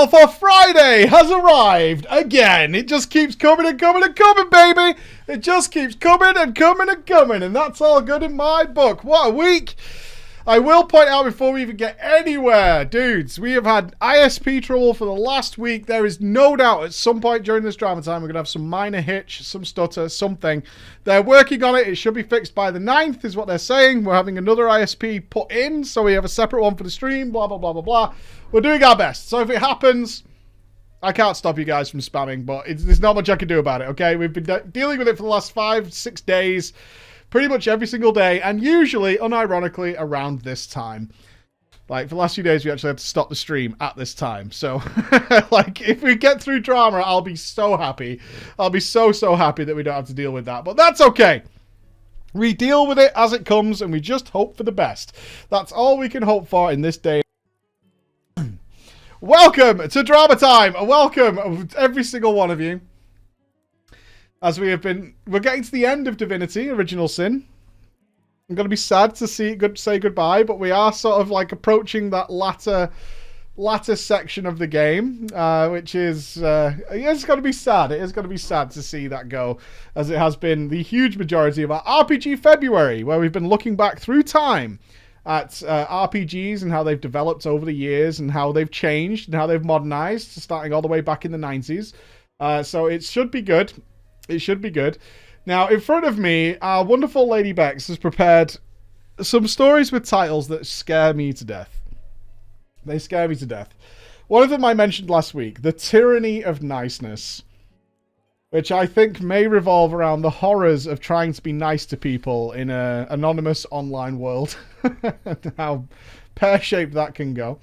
Well, for Friday has arrived again. It just keeps coming and coming and coming, baby. It just keeps coming and coming and coming, and that's all good in my book. What a week. I will point out before we even get anywhere, dudes, we have had ISP trouble for the last week. There is no doubt at some point during this drama time we're going to have some minor hitch, some stutter, something. They're working on it. It should be fixed by the 9th is what they're saying. We're having another ISP put in, so we have a separate one for the stream, blah, blah, blah, blah, blah. We're doing our best. So if it happens, I can't stop you guys from spamming, but there's not much I can do about it, okay? We've been dealing with it for the last 5-6 days. Pretty much every single day, and usually, unironically, around this time. Like, for the last few days, we actually had to stop the stream at this time. So, like, if we get through drama, I'll be so happy. I'll be so, so happy that we don't have to deal with that. But that's okay. We deal with it as it comes, and we just hope for the best. That's all we can hope for in this day. Welcome to Drama Time. Welcome, every single one of you. As we're getting to the end of Divinity, Original Sin. I'm going to be sad to say goodbye, but we are sort of like approaching that latter section of the game, which is, it's going to be sad. It is going to be sad to see that go, as it has been the huge majority of our RPG February, where we've been looking back through time at RPGs and how they've developed over the years and how they've changed and how they've modernized, starting all the way back in the 90s. So it should be good. It should be good. Now, in front of me, our wonderful Lady Bex has prepared some stories with titles that scare me to death. They scare me to death. One of them I mentioned last week, The Tyranny of Niceness, which I think may revolve around the horrors of trying to be nice to people in an anonymous online world. How pear-shaped that can go.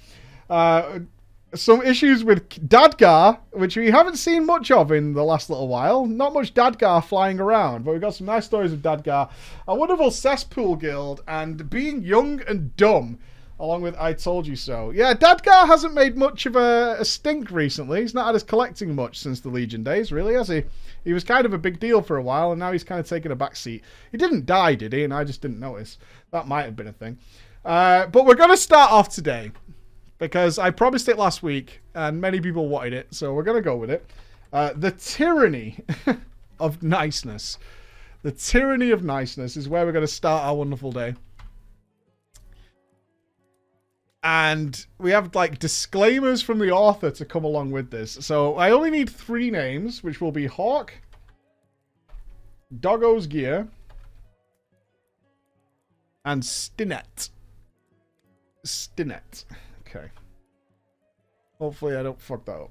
Some issues with Khadgar, which we haven't seen much of in the last little while. Not much Khadgar flying around, but we've got some nice stories of Khadgar. A wonderful Cesspool guild, and being young and dumb, along with I Told You So. Yeah, Khadgar hasn't made much of a stink recently. He's not had us collecting much since the Legion days, really, has he? He was kind of a big deal for a while, and now he's kind of taken a back seat. He didn't die, did he? And I just didn't notice. That might have been a thing. But we're going to start off today, because I promised it last week, and many people wanted it, so we're going to go with it. The Tyranny of Niceness. The Tyranny of Niceness is where we're going to start our wonderful day. And we have, like, disclaimers from the author to come along with this. So I only need 3 names, which will be Hawk, Doggo's Gear, and Stinet. Stinet. Okay. Hopefully I don't fuck that up.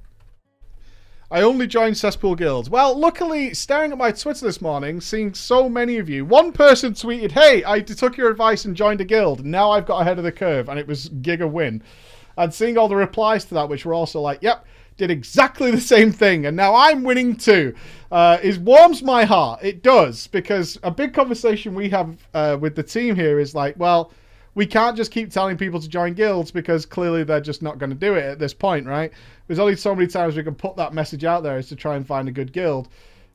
I only joined Cesspool Guilds. Well, luckily, staring at my Twitter this morning, seeing so many of you, one person tweeted, "Hey, I took your advice and joined a guild. Now I've got ahead of the curve," and it was giga win. And seeing all the replies to that, which were also like, "Yep, did exactly the same thing, and now I'm winning too," it warms my heart. It does, because a big conversation we have with the team here is like, well, we can't just keep telling people to join guilds because clearly they're just not going to do it at this point, right? There's only so many times we can put that message out there is to try and find a good guild.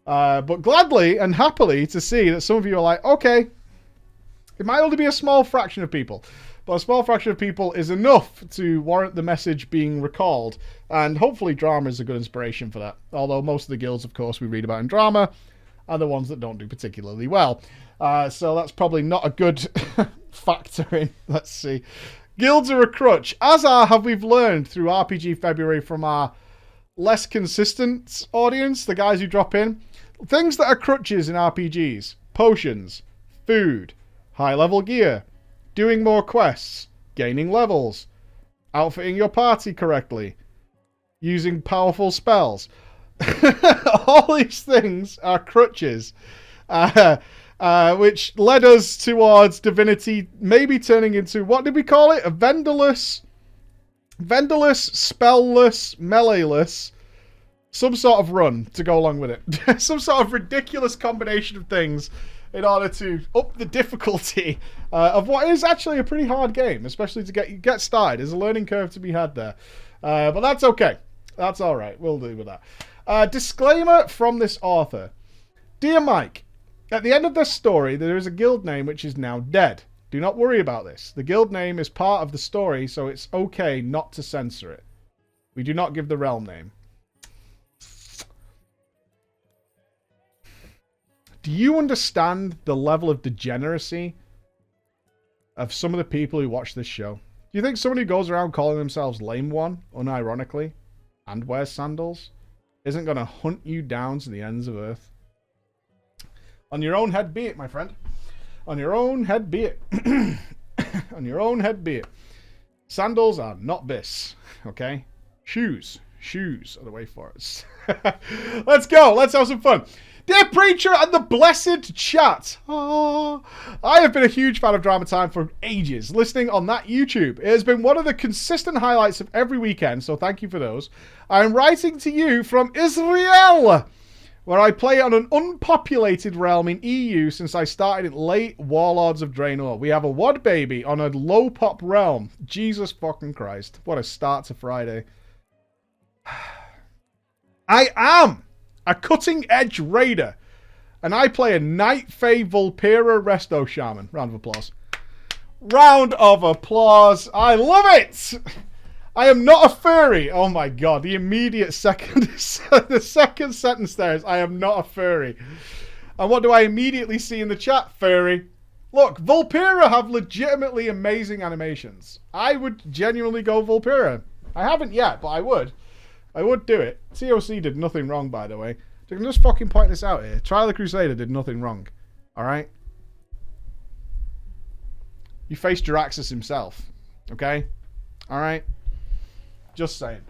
But gladly and happily to see that some of you are like, okay, it might only be a small fraction of people, but a small fraction of people is enough to warrant the message being recalled. And hopefully drama is a good inspiration for that. Although most of the guilds, of course, we read about in drama are the ones that don't do particularly well. So that's probably not a good factor in. Let's see. Guilds are a crutch, as have we've learned through RPG February from our less consistent audience, the guys who drop in. Things that are crutches in RPGs: potions, food, high-level gear, doing more quests, gaining levels, outfitting your party correctly, using powerful spells. All these things are crutches. Which led us towards Divinity maybe turning into, what did we call it? A vendorless, spellless, meleeless, some sort of run to go along with it. Some sort of ridiculous combination of things in order to up the difficulty of what is actually a pretty hard game, especially to get started. There's a learning curve to be had there. But that's okay. That's all right. We'll deal with that. Disclaimer from this author. Dear Mike, at the end of this story, there is a guild name which is now dead. Do not worry about this. The guild name is part of the story, so it's okay not to censor it. We do not give the realm name. Do you understand the level of degeneracy of some of the people who watch this show? Do you think someone who goes around calling themselves Lame One, unironically, and wears sandals, isn't going to hunt you down to the ends of Earth? On your own head be it, my friend. On your own head be it. On your own head be it. Sandals are not this, okay? Shoes. Shoes are the way for us. Let's go. Let's have some fun. Dear Preacher and the blessed chat. Oh, I have been a huge fan of Drama Time for ages, listening on that YouTube. It has been one of the consistent highlights of every weekend, so thank you for those. I am writing to you from Israel, where I play on an unpopulated realm in EU since I started in late Warlords of Draenor. We have a WOD baby on a low pop realm. Jesus fucking Christ. What a start to Friday. I am a cutting-edge raider, and I play a Night Fae Vulpera Resto Shaman. Round of applause. Round of applause. I love it! I am not a furry. Oh my god, the immediate second, the second sentence there is, I am not a furry. And what do I immediately see in the chat? Furry. Look, Vulpera have legitimately amazing animations. I would genuinely go Vulpera. I haven't yet, but I would. I would do it. COC did nothing wrong, by the way. So I can just fucking point this out here. Trial of the Crusader did nothing wrong. Alright? He faced Jaraxxus himself. Okay? Alright? Just saying.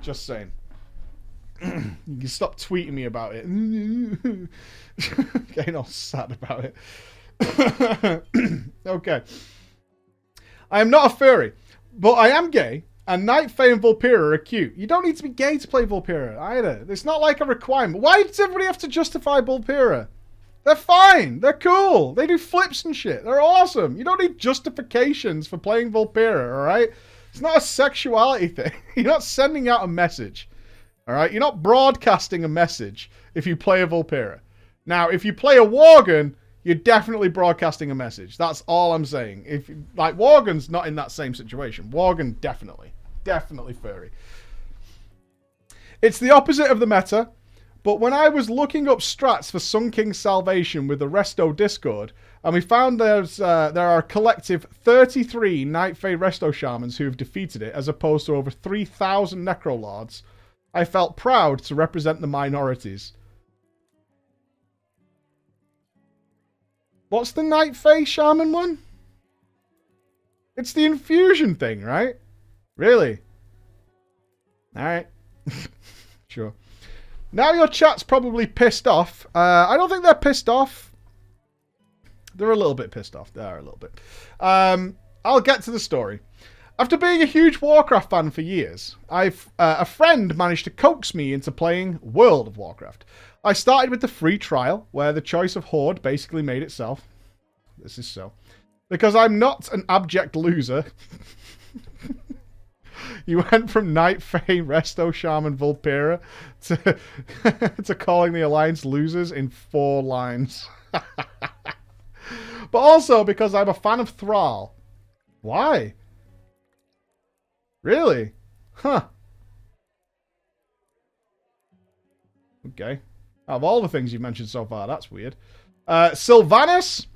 Just saying. You can stop tweeting me about it. Getting all sad about it. Okay. I am not a furry, but I am gay. And Night Fae and Vulpera are cute. You don't need to be gay to play Vulpera either. It's not like a requirement. Why does everybody have to justify Vulpera? They're fine. They're cool. They do flips and shit. They're awesome. You don't need justifications for playing Vulpera, alright? It's not a sexuality thing. You're not sending out a message. Alright? You're not broadcasting a message if you play a Vulpera. Now, if you play a Worgen, you're definitely broadcasting a message. That's all I'm saying. If like Worgen's not in that same situation. Worgen definitely. Definitely furry. It's the opposite of the meta, but when I was looking up strats for Sun King's Salvation with the Resto Discord, and we found there are a collective 33 Night Fae Resto Shamans who have defeated it, as opposed to over 3,000 Necrolords, I felt proud to represent the minorities. What's the Night Fae Shaman one? It's the infusion thing, right? Really? Alright. Sure. Now your chat's probably pissed off. I don't think they're pissed off. They're a little bit pissed off. They are a little bit. I'll get to the story. After being a huge Warcraft fan for years, a friend managed to coax me into playing World of Warcraft. I started with the free trial, where the choice of Horde basically made itself. This is so. Because I'm not an abject loser. You went from Night Fae, Resto, Shaman, Vulpera to calling the Alliance losers in 4 lines. But also because I'm a fan of Thrall. Why? Really? Huh. Okay. Out of all the things you've mentioned so far, that's weird. Sylvanas.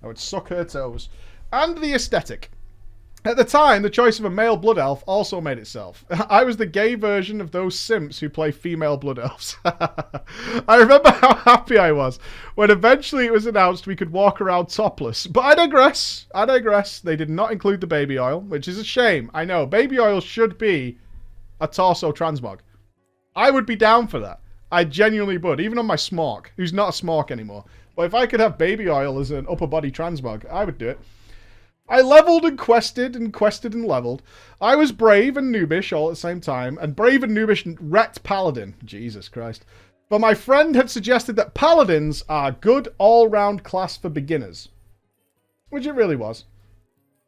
I would suck her toes. And the aesthetic. At the time, the choice of a male blood elf also made itself. I was the gay version of those simps who play female blood elves. I remember how happy I was when eventually it was announced we could walk around topless. But I digress. I digress. They did not include the baby oil, which is a shame. I know. Baby oil should be a torso transmog. I would be down for that. I genuinely would. Even on my Smork, who's not a Smork anymore. But if I could have baby oil as an upper body transmog, I would do it. I leveled and quested and leveled. I was brave and noobish all at the same time, and brave and noobish wrecked paladin. Jesus Christ. But my friend had suggested that paladins are a good all-round class for beginners. Which it really was.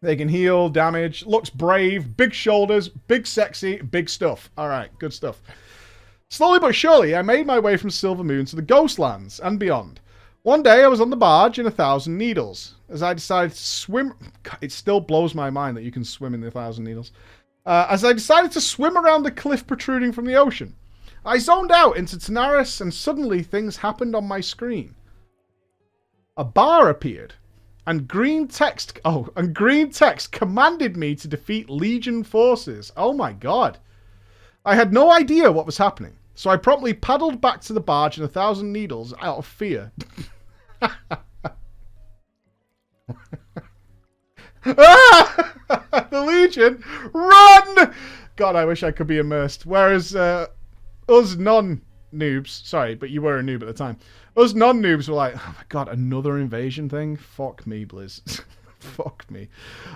They can heal, damage, looks brave, big shoulders, big sexy, big stuff. Alright, good stuff. Slowly but surely, I made my way from Silvermoon to the Ghostlands and beyond. One day, I was on the barge in 1,000 Needles. As I decided to swim... It still blows my mind that you can swim in the 1,000 Needles. as I decided to swim around the cliff protruding from the ocean. I zoned out into Tanaris, and suddenly things happened on my screen. A bar appeared, and green text commanded me to defeat Legion forces. Oh my god. I had no idea what was happening, so I promptly paddled back to the barge in 1,000 needles out of fear. The Legion! Run! God, I wish I could be immersed. Whereas us non-noobs, sorry, but you were a noob at the time. Us non-noobs were like, oh my god, another invasion thing? Fuck me, Blizz. Fuck me.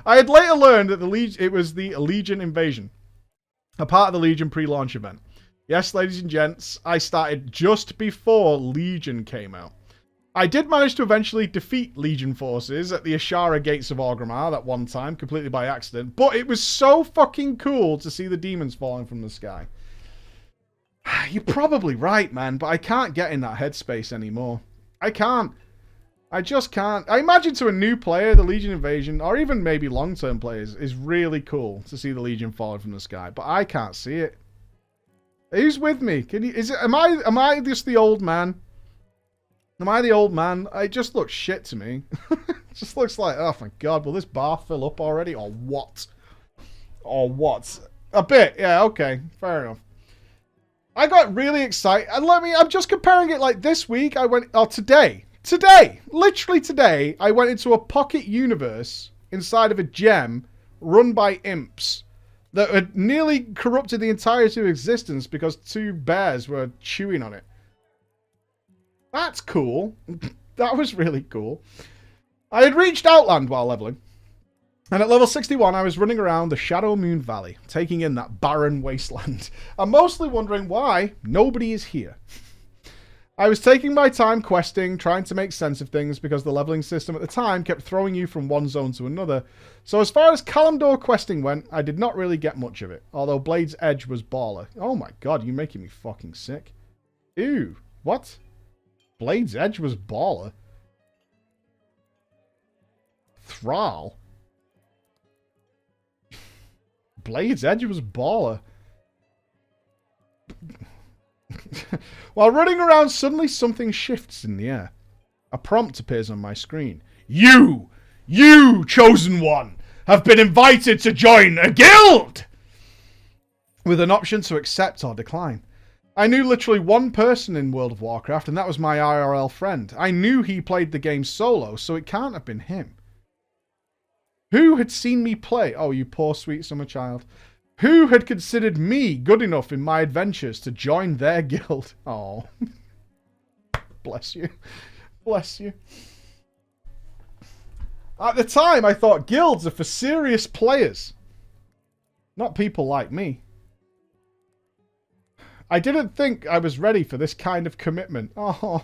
I had later learned that it was the Legion invasion, a part of the Legion pre-launch event. Yes, ladies and gents, I started just before Legion came out. I did manage to eventually defeat Legion forces at the Ashara Gates of Orgrimmar that one time, completely by accident, but it was so fucking cool to see the demons falling from the sky. You're probably right, man, but I can't get in that headspace anymore. I can't. I just can't. I imagine to a new player, the Legion invasion, or even maybe long-term players, is really cool to see the Legion falling from the sky, but I can't see it. Who's with me? Am I just the old man? Am I the old man? It just looks shit to me. It just looks like, oh my god, will this bar fill up already? Or what? Or what? A bit, yeah, okay, fair enough. I got really excited. And I'm just comparing it like this week. Today, literally today, I went into a pocket universe inside of a gem run by imps that had nearly corrupted the entirety of existence because 2 bears were chewing on it. That's cool. That was really cool. I had reached Outland while leveling. And at level 61, I was running around the Shadow Moon Valley, taking in that barren wasteland. I'm mostly wondering why nobody is here. I was taking my time questing, trying to make sense of things because the leveling system at the time kept throwing you from one zone to another. So as far as Kalimdor questing went, I did not really get much of it. Although Blade's Edge was baller. Oh my god, you're making me fucking sick. Ew. What? Blade's Edge was baller. Thrall. Blade's Edge was baller. While running around, suddenly something shifts in the air. A prompt appears on my screen. You, chosen one, have been invited to join a guild! With an option to accept or decline. I knew literally one person in World of Warcraft, and that was my IRL friend. I knew he played the game solo, so it can't have been him. Who had seen me play? Oh, you poor sweet summer child. Who had considered me good enough in my adventures to join their guild? Oh. Bless you. Bless you. At the time, I thought guilds are for serious players. Not people like me. I didn't think I was ready for this kind of commitment. Oh,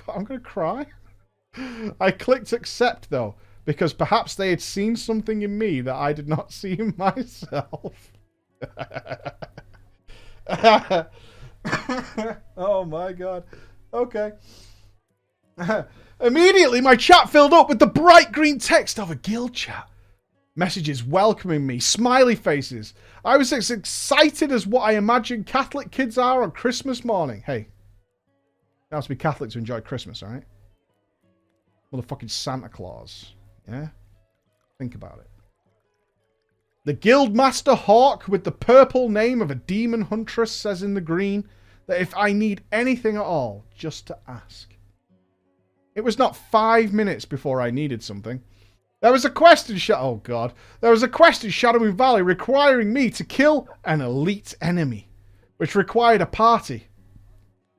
God, I'm going to cry. I clicked accept, though, because perhaps they had seen something in me that I did not see in myself. Oh, my God. Okay. Immediately, my chat filled up with the bright green text of a guild chat. Messages welcoming me, smiley faces. I was as excited as what I imagine Catholic kids are on Christmas morning. Hey, you have to be Catholic to enjoy Christmas, alright? Motherfucking Santa Claus. Yeah? Think about it. The Guildmaster Hawk with the purple name of a demon huntress says in the green that if I need anything at all, just to ask. It was not 5 minutes before I needed something. There was a quest in Oh god. There was a quest in Shadow Moon Valley requiring me to kill an elite enemy, which required a party.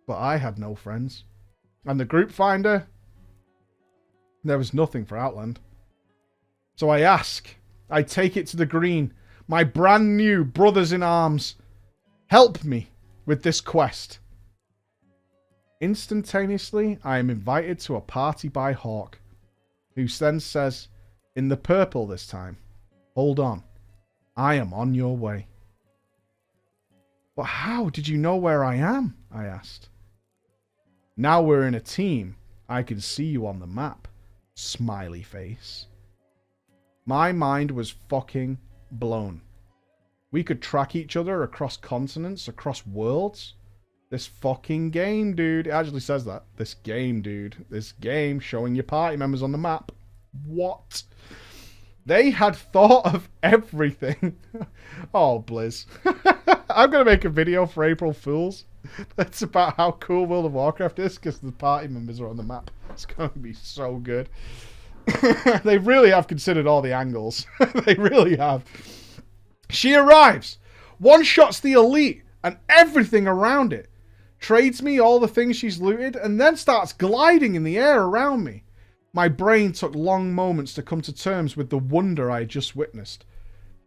But I had no friends. And the group finder? There was nothing for Outland. So I ask. I take it to the green. My brand new brothers in arms. Help me with this quest. Instantaneously, I am invited to a party by Hawk, who then says, in the purple this time, hold on, I am on your way. But how did you know where I am? I asked. Now we're in a team. I can see you on the map. Smiley face. My mind was fucking blown. We could track each other across continents, across worlds. This fucking game, dude. It actually says that. This game, dude. This game showing your party members on the map. What? They had thought of everything. Oh, Blizz. I'm going to make a video for April Fools. That's about how cool World of Warcraft is because the party members are on the map. It's going to be so good. They really have considered all the angles. They really have. She arrives, one-shots the elite and everything around it, trades me all the things she's looted, and then starts gliding in the air around me. My brain took long moments to come to terms with the wonder I had just witnessed.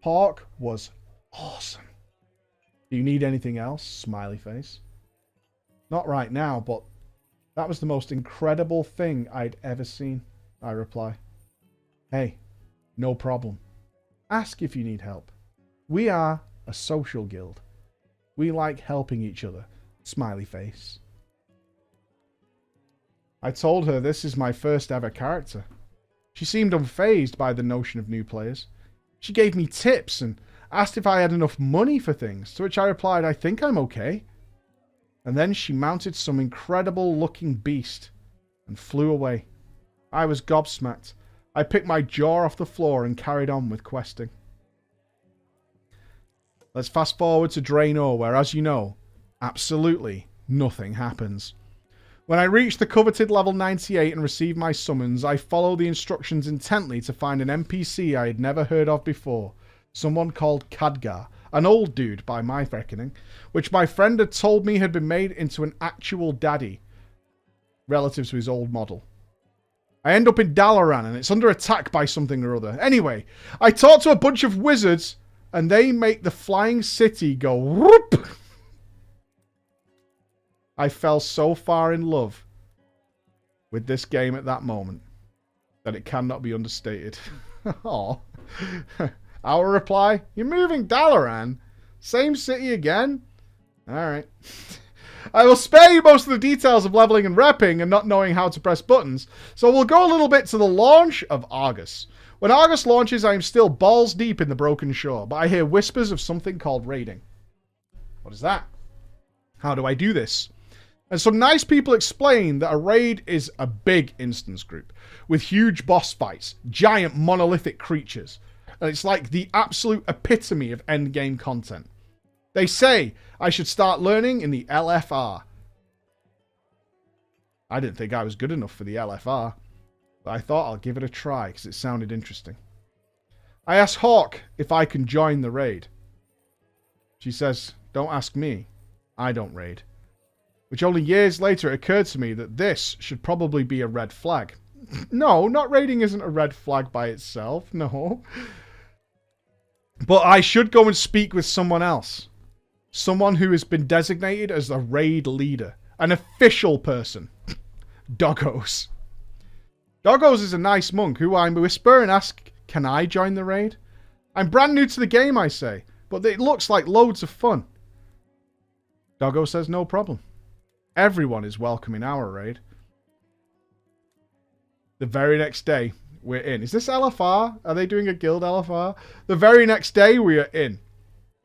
Hawk was awesome. Do you need anything else? Smiley face. Not right now, but that was the most incredible thing I'd ever seen, I reply. Hey, no problem. Ask if you need help. We are a social guild. We like helping each other. Smiley face. I told her this is my first ever character. She seemed unfazed by the notion of new players. She gave me tips and asked if I had enough money for things, to which I replied, I think I'm okay. And then she mounted some incredible looking beast and flew away. I was gobsmacked. I picked my jaw off the floor and carried on with questing. Let's fast forward to Draenor, where, as you know, absolutely nothing happens. When I reach the coveted level 98 and receive my summons, I follow the instructions intently to find an NPC I had never heard of before. Someone called Khadgar, an old dude by my reckoning, which my friend had told me had been made into an actual daddy, relative to his old model. I end up in Dalaran and it's under attack by something or other. Anyway, I talk to a bunch of wizards and they make the flying city go whoop. I fell so far in love with this game at that moment that it cannot be understated. Aww. Our reply, you're moving Dalaran? Same city again? Alright. I will spare you most of the details of leveling and repping and not knowing how to press buttons, so we'll go a little bit to the launch of Argus. When Argus launches, I am still balls deep in the Broken Shore, but I hear whispers of something called raiding. What is that? How do I do this? And some nice people explain that a raid is a big instance group with huge boss fights, giant monolithic creatures, and it's like the absolute epitome of endgame content. They say I should start learning in the LFR. I didn't think I was good enough for the LFR, but I thought I'll give it a try because it sounded interesting. I asked Hawk if I can join the raid. She says, don't ask me. I don't raid. Which only years later it occurred to me that this should probably be a red flag. No, not raiding isn't a red flag by itself, no. But I should go and speak with someone else. Someone who has been designated as the raid leader. An official person. Doggos. Doggos is a nice monk who I whisper and ask, can I join the raid? I'm brand new to the game, I say, but it looks like loads of fun. Doggo says no problem. Everyone is welcome in our raid. The very next day, we're in. Is this LFR? Are they doing a guild LFR? The very next day, we are in.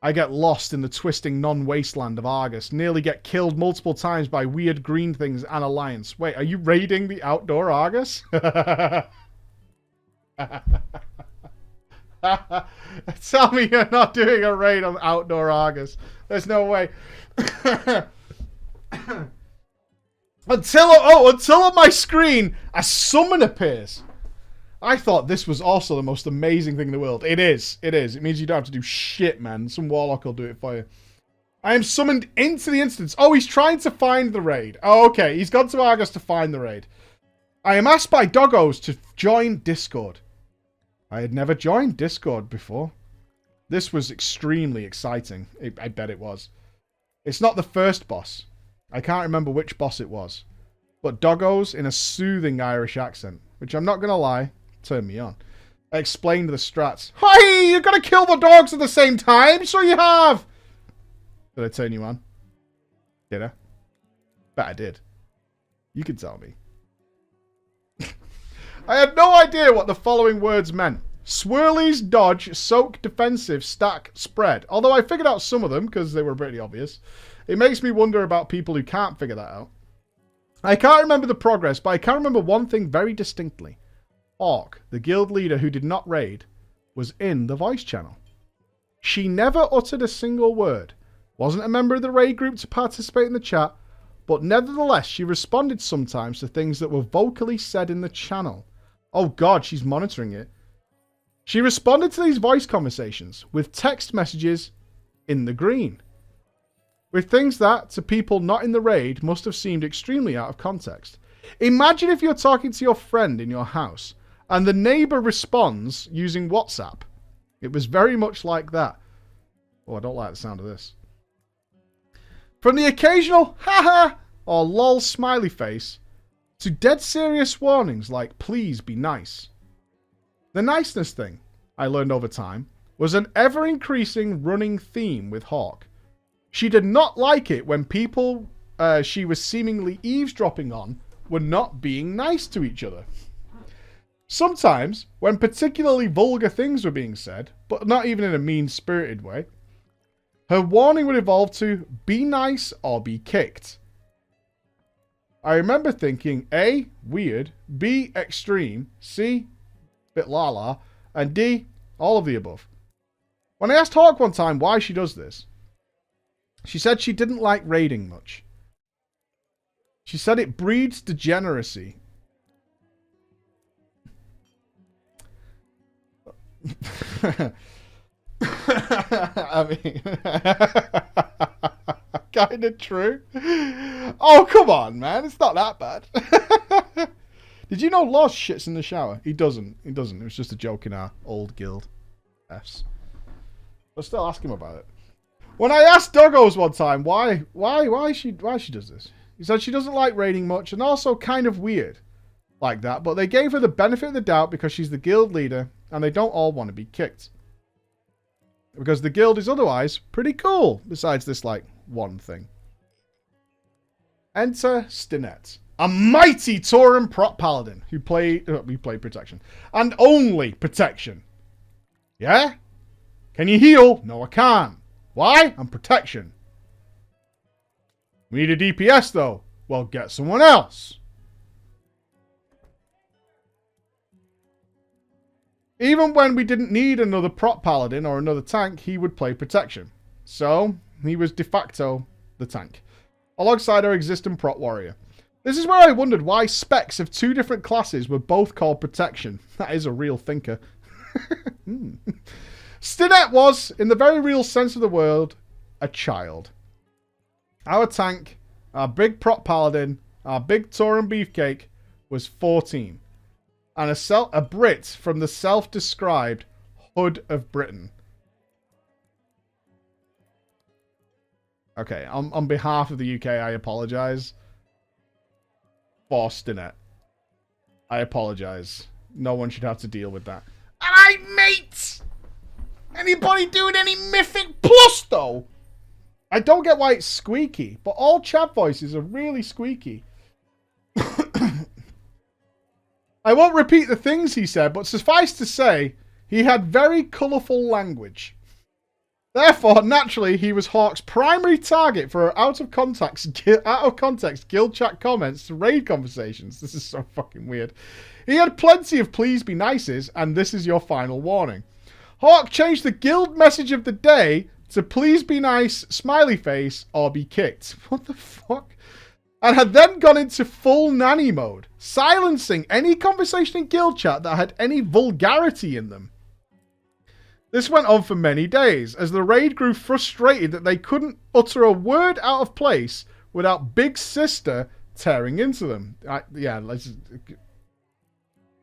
I get lost in the twisting non-wasteland of Argus. Nearly get killed multiple times by weird green things and Alliance. Wait, are you raiding the outdoor Argus? Tell me you're not doing a raid on outdoor Argus. There's no way. Until on my screen, a summon appears. I thought this was also the most amazing thing in the world. It is. It is. It means you don't have to do shit, man. Some warlock will do it for you. I am summoned into the instance. Oh, he's trying to find the raid. Oh, okay. He's gone to Argus to find the raid. I am asked by Doggos to join Discord. I had never joined Discord before. This was extremely exciting. I bet it was. It's not the first boss. I can't remember which boss it was. But Doggos, in a soothing Irish accent, which I'm not going to lie, turned me on. I explained the strats. Hi, you're going to kill the dogs at the same time? Sure you have. Did I turn you on? Did I? Bet I did. You can tell me. I had no idea what the following words meant. Swirlies, dodge, soak, defensive, stack, spread. Although I figured out some of them because they were pretty obvious. It makes me wonder about people who can't figure that out. I can't remember the progress, but I can remember one thing very distinctly. Orc, the guild leader who did not raid, was in the voice channel. She never uttered a single word, wasn't a member of the raid group to participate in the chat, but nevertheless she responded sometimes to things that were vocally said in the channel. Oh god, she's monitoring it. She responded to these voice conversations with text messages in the green. With things that, to people not in the raid, must have seemed extremely out of context. Imagine if you're talking to your friend in your house, and the neighbour responds using WhatsApp. It was very much like that. Oh, I don't like the sound of this. From the occasional haha or lol smiley face, to dead serious warnings like please be nice. The niceness thing, I learned over time, was an ever-increasing running theme with Hawk. She did not like it when people she was seemingly eavesdropping on were not being nice to each other. Sometimes, when particularly vulgar things were being said, but not even in a mean-spirited way, her warning would evolve to be nice or be kicked. I remember thinking A, weird, B, extreme, C, bit la-la, and D, all of the above. When I asked Hawk one time why she does this, she said she didn't like raiding much. She said it breeds degeneracy. I mean, kind of true. Oh, come on, man. It's not that bad. Did you know Loz shits in the shower? He doesn't. He doesn't. It was just a joke in our old guild. F's. But still ask him about it. When I asked Doggos one time why she does this, he said she doesn't like raiding much and also kind of weird like that, but they gave her the benefit of the doubt because she's the guild leader and they don't all want to be kicked. Because the guild is otherwise pretty cool, besides this, like, one thing. Enter Stinet, a mighty Tauren prot paladin who played protection. And only protection. Yeah? Can you heal? No, I can't. Why? I'm protection. We need a DPS, though. Well, get someone else. Even when we didn't need another prot paladin or another tank, he would play protection. So, he was de facto the tank, alongside our existing prot warrior. This is where I wondered why specs of two different classes were both called protection. That is a real thinker. Stinet was, in the very real sense of the word, a child. Our tank, our big prot paladin, our big Tauren beefcake, was 14. And a Brit from the self-described Hood of Britain. Okay, on behalf of the UK, I apologise. For Stinet. I apologise. No one should have to deal with that. Alright, mates! Anybody doing any Mythic Plus, though? I don't get why it's squeaky, but all chat voices are really squeaky. I won't repeat the things he said, but suffice to say, he had very colourful language. Therefore, naturally, he was Hawk's primary target for out of context guild chat comments to raid conversations. This is so fucking weird. He had plenty of please be nices, and this is your final warning. Hawk changed the guild message of the day to please be nice, smiley face, or be kicked. What the fuck? And had then gone into full nanny mode, silencing any conversation in guild chat that had any vulgarity in them. This went on for many days, as the raid grew frustrated that they couldn't utter a word out of place without Big Sister tearing into them.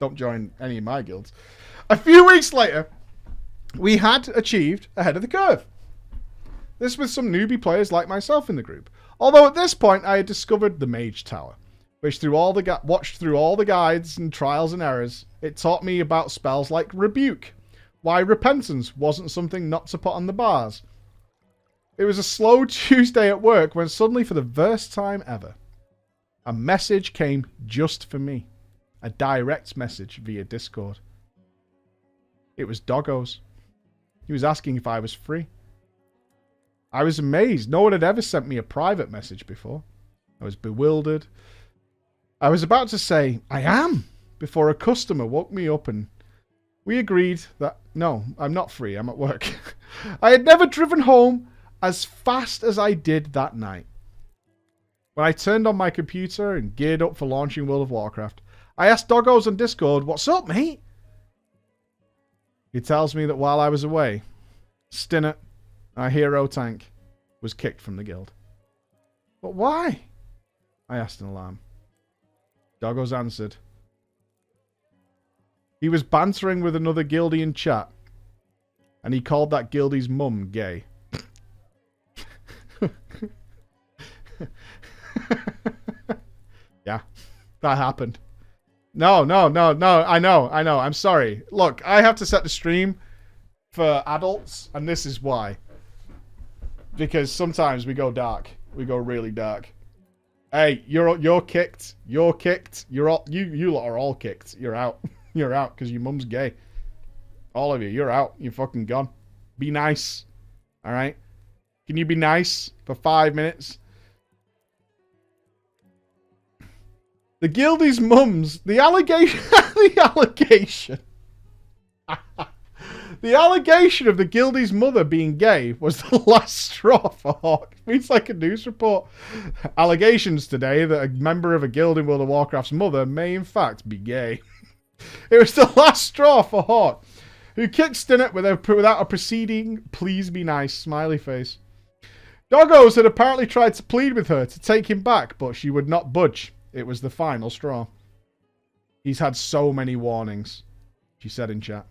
Don't join any of my guilds. A few weeks later, we had achieved ahead of the curve. This with some newbie players like myself in the group. Although at this point I had discovered the Mage Tower, which watched through all the guides and trials and errors. It taught me about spells like Rebuke, why Repentance wasn't something not to put on the bars. It was a slow Tuesday at work when suddenly, for the first time ever, a message came just for me. A direct message via Discord. It was Doggo's. He was asking if I was free. I was amazed. No one had ever sent me a private message before. I was bewildered. I was about to say, I am, before a customer woke me up and we agreed that, no, I'm not free, I'm at work. I had never driven home as fast as I did that night. When I turned on my computer and geared up for launching World of Warcraft, I asked Doggos on Discord, what's up, mate? He tells me that while I was away, Stinnett, our hero tank, was kicked from the guild. But why? I asked in alarm. Doggos answered. He was bantering with another guildie in chat, and he called that guildie's mum gay. Yeah, that happened. No. I know. I'm sorry. Look, I have to set the stream for adults, and this is why. Because sometimes we go dark. We go really dark. Hey, you're kicked. You're kicked. You lot are all kicked. You're out. You're out because your mum's gay. All of you, you're out. You're fucking gone. Be nice. All right? Can you be nice for 5 minutes? The guildie's mums, the allegation, the allegation of the guildie's mother being gay was the last straw for Hawk. Reads like a news report. Allegations today that a member of a guild in World of Warcraft's mother may in fact be gay. It was the last straw for Hawk, who kicked Stinnett without a preceding please be nice smiley face. Doggos had apparently tried to plead with her to take him back, but she would not budge. It was the final straw. He's had so many warnings, she said in chat.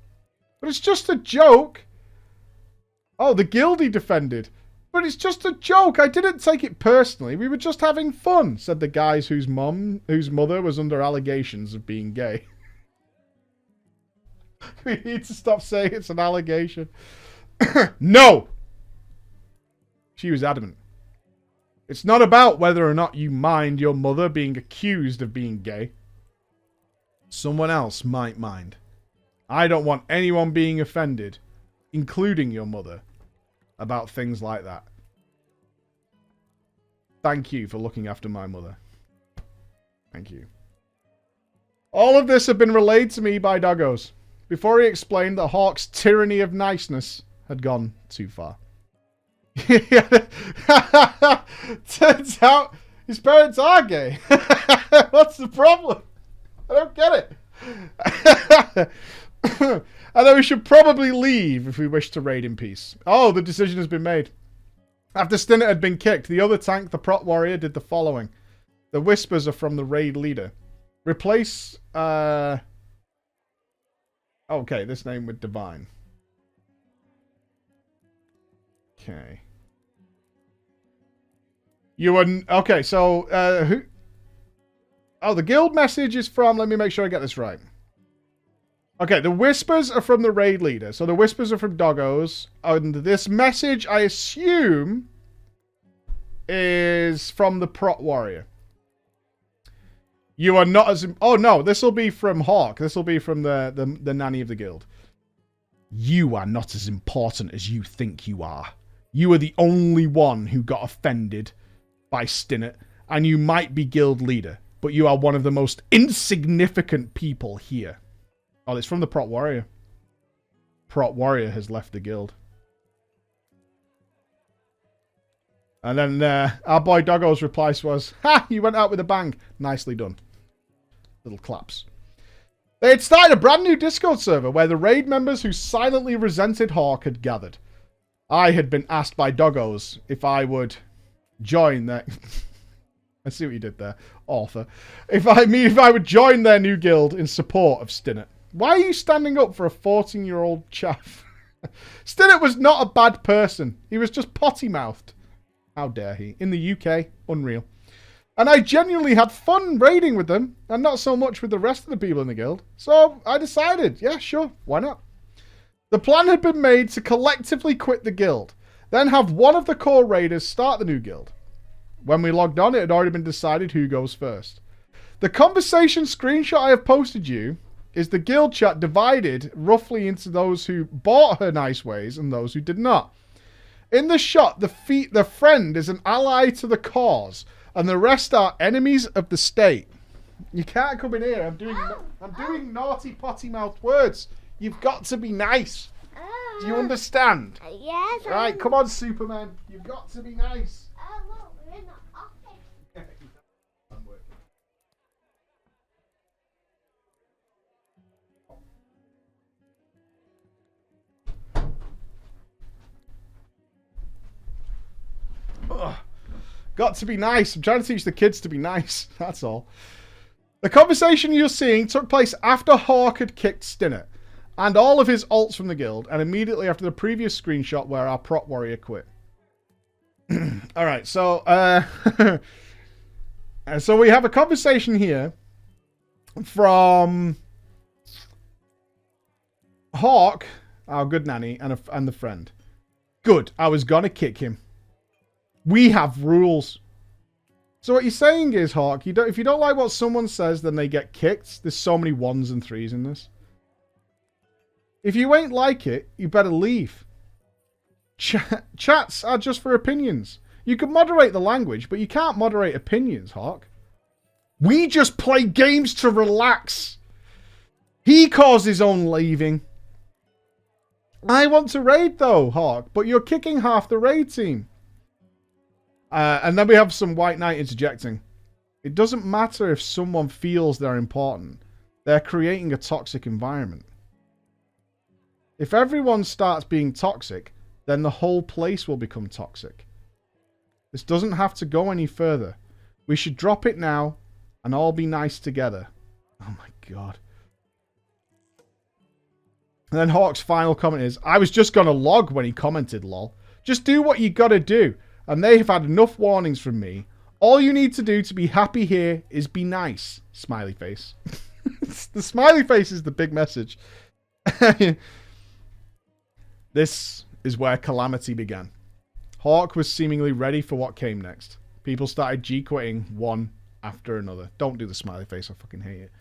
But it's just a joke. Oh, the guildie defended. But it's just a joke. I didn't take it personally. We were just having fun, said the guys whose mother was under allegations of being gay. We need to stop saying it's an allegation. No! She was adamant. It's not about whether or not you mind your mother being accused of being gay. Someone else might mind. I don't want anyone being offended, including your mother, about things like that. Thank you for looking after my mother. Thank you. All of this had been relayed to me by Doggos, before he explained that Hawk's tyranny of niceness had gone too far. Turns out his parents are gay. What's the problem? I don't get it. And then we should probably leave if we wish to raid in peace. Oh, the decision has been made. After Stinnett had been kicked, the other tank, the Prot Warrior, did the following. The whispers are from the raid leader. Replace... Okay, this name with Divine. Okay. You wouldn't... Okay, so... who... Oh, the guild message is from... Let me make sure I get this right. Okay, the whispers are from the raid leader. So the whispers are from Doggos. And this message, I assume, is from the Prot Warrior. You are not as... Oh, no, this will be from Hawk. This will be from the nanny of the guild. You are not as important as you think you are. You are the only one who got offended by Stinnett, and you might be guild leader, but you are one of the most insignificant people here. Oh, it's from the Prot Warrior. Prot Warrior has left the guild. And then our boy Doggo's reply was, ha! You went out with a bang. Nicely done. Little claps. They had started a brand new Discord server where the raid members who silently resented Hawk had gathered. I had been asked by Doggos if I would join their... I see what you did there, author. If I would join their new guild in support of Stinnett. Why are you standing up for a 14-year-old chaff? Stinnett was not a bad person. He was just potty-mouthed. How dare he? In the UK, unreal. And I genuinely had fun raiding with them, and not so much with the rest of the people in the guild. So I decided, yeah, sure, why not? The plan had been made to collectively quit the guild, then have one of the core raiders start the new guild. When we logged on, it had already been decided who goes first. The conversation screenshot I have posted you is the guild chat divided roughly into those who bought her nice ways and those who did not. In the shot, the friend is an ally to the cause, and the rest are enemies of the state. You can't come in here. I'm doing naughty potty mouth words. You've got to be nice. Do you understand? Yes. Right, come on, Superman. You've got to be nice. Oh, look, we're in the office. I'm working. Ugh. Got to be nice. I'm trying to teach the kids to be nice. That's all. The conversation you're seeing took place after Hawk had kicked Stinnett and all of his alts from the guild, and immediately after the previous screenshot where our prop warrior quit. Alright, so so we have a conversation here from Hawk, our good nanny, and the friend. Good, I was gonna kick him. We have rules. So what you're saying is, Hawk, if you don't like what someone says, then they get kicked. There's so many 1s and 3s in this. If you ain't like it, you better leave. Chats are just for opinions. You can moderate the language, but you can't moderate opinions, Hawk. We just play games to relax. He caused his own leaving. I want to raid, though, Hawk, but you're kicking half the raid team. And then we have some White Knight interjecting. It doesn't matter if someone feels they're important. They're creating a toxic environment. If everyone starts being toxic, then the whole place will become toxic. This doesn't have to go any further. We should drop it now and all be nice together. Oh my god. And then Hawk's final comment is, I was just going to log when he commented, lol. Just do what you gotta do. And they have had enough warnings from me. All you need to do to be happy here is be nice. Smiley face. The smiley face is the big message. This is where calamity began. Hawk was seemingly ready for what came next. People started G-quitting one after another. Don't do the smiley face, I fucking hate it.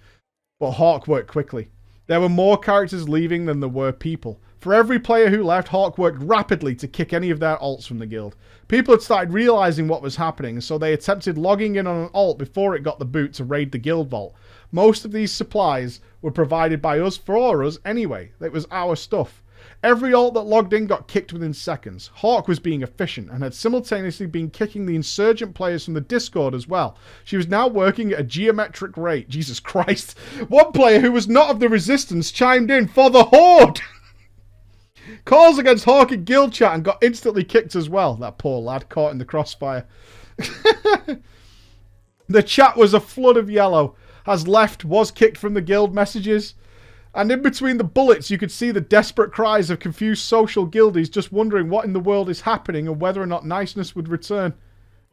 But Hawk worked quickly. There were more characters leaving than there were people. For every player who left, Hawk worked rapidly to kick any of their alts from the guild. People had started realizing what was happening, so they attempted logging in on an alt before it got the boot to raid the guild vault. Most of these supplies were provided by us for us anyway. It was our stuff. Every alt that logged in got kicked within seconds. Hawk was being efficient and had simultaneously been kicking the insurgent players from the Discord as well. She was now working at a geometric rate. Jesus Christ. One player who was not of the resistance chimed in for the Horde. Calls against Hawk in guild chat and got instantly kicked as well. That poor lad caught in the crossfire. The chat was a flood of yellow as left was kicked from the guild messages. And in between the bullets, you could see the desperate cries of confused social guildies just wondering what in the world is happening and whether or not niceness would return.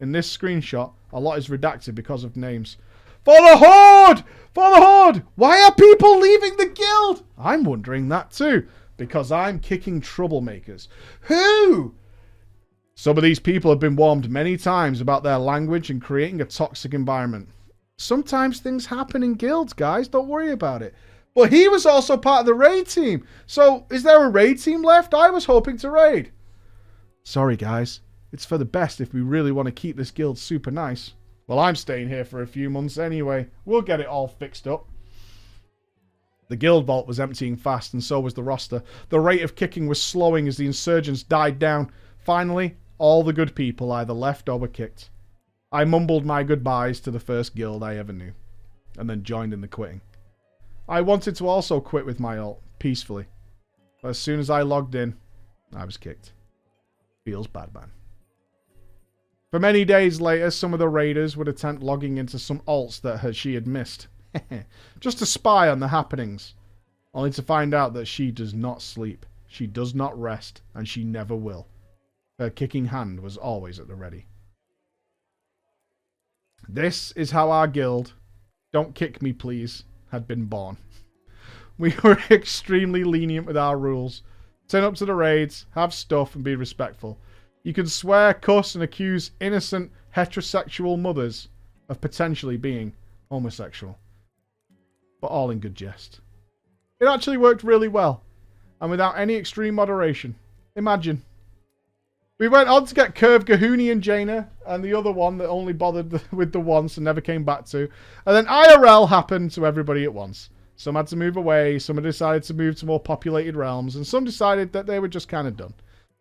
In this screenshot, a lot is redacted because of names. For the Horde! For the Horde! Why are people leaving the guild? I'm wondering that too. Because I'm kicking troublemakers. Who? Some of these people have been warned many times about their language and creating a toxic environment. Sometimes things happen in guilds, guys. Don't worry about it. But he was also part of the raid team. So, is there a raid team left? I was hoping to raid. Sorry, guys. It's for the best if we really want to keep this guild super nice. Well, I'm staying here for a few months anyway. We'll get it all fixed up. The guild vault was emptying fast, and so was the roster. The rate of kicking was slowing as the insurgents died down. Finally, all the good people either left or were kicked. I mumbled my goodbyes to the first guild I ever knew, and then joined in the quitting. I wanted to also quit with my ult, peacefully. But as soon as I logged in, I was kicked. Feels bad, man. For many days later, some of the raiders would attempt logging into some alts that she had missed. Just to spy on the happenings. Only to find out that she does not sleep. She does not rest, and she never will. Her kicking hand was always at the ready. This is how our guild, don't kick me please, had been born. We were extremely lenient with our rules. Turn up to the raids, have stuff and be respectful. You can swear, cuss and accuse innocent heterosexual mothers of potentially being homosexual. But all in good jest. It actually worked really well. And without any extreme moderation. Imagine. We went on to get Curve Gahuni and Jaina, and the other one that only bothered with the once and never came back to. And then IRL happened to everybody at once. Some had to move away, some had decided to move to more populated realms, and some decided that they were just kind of done.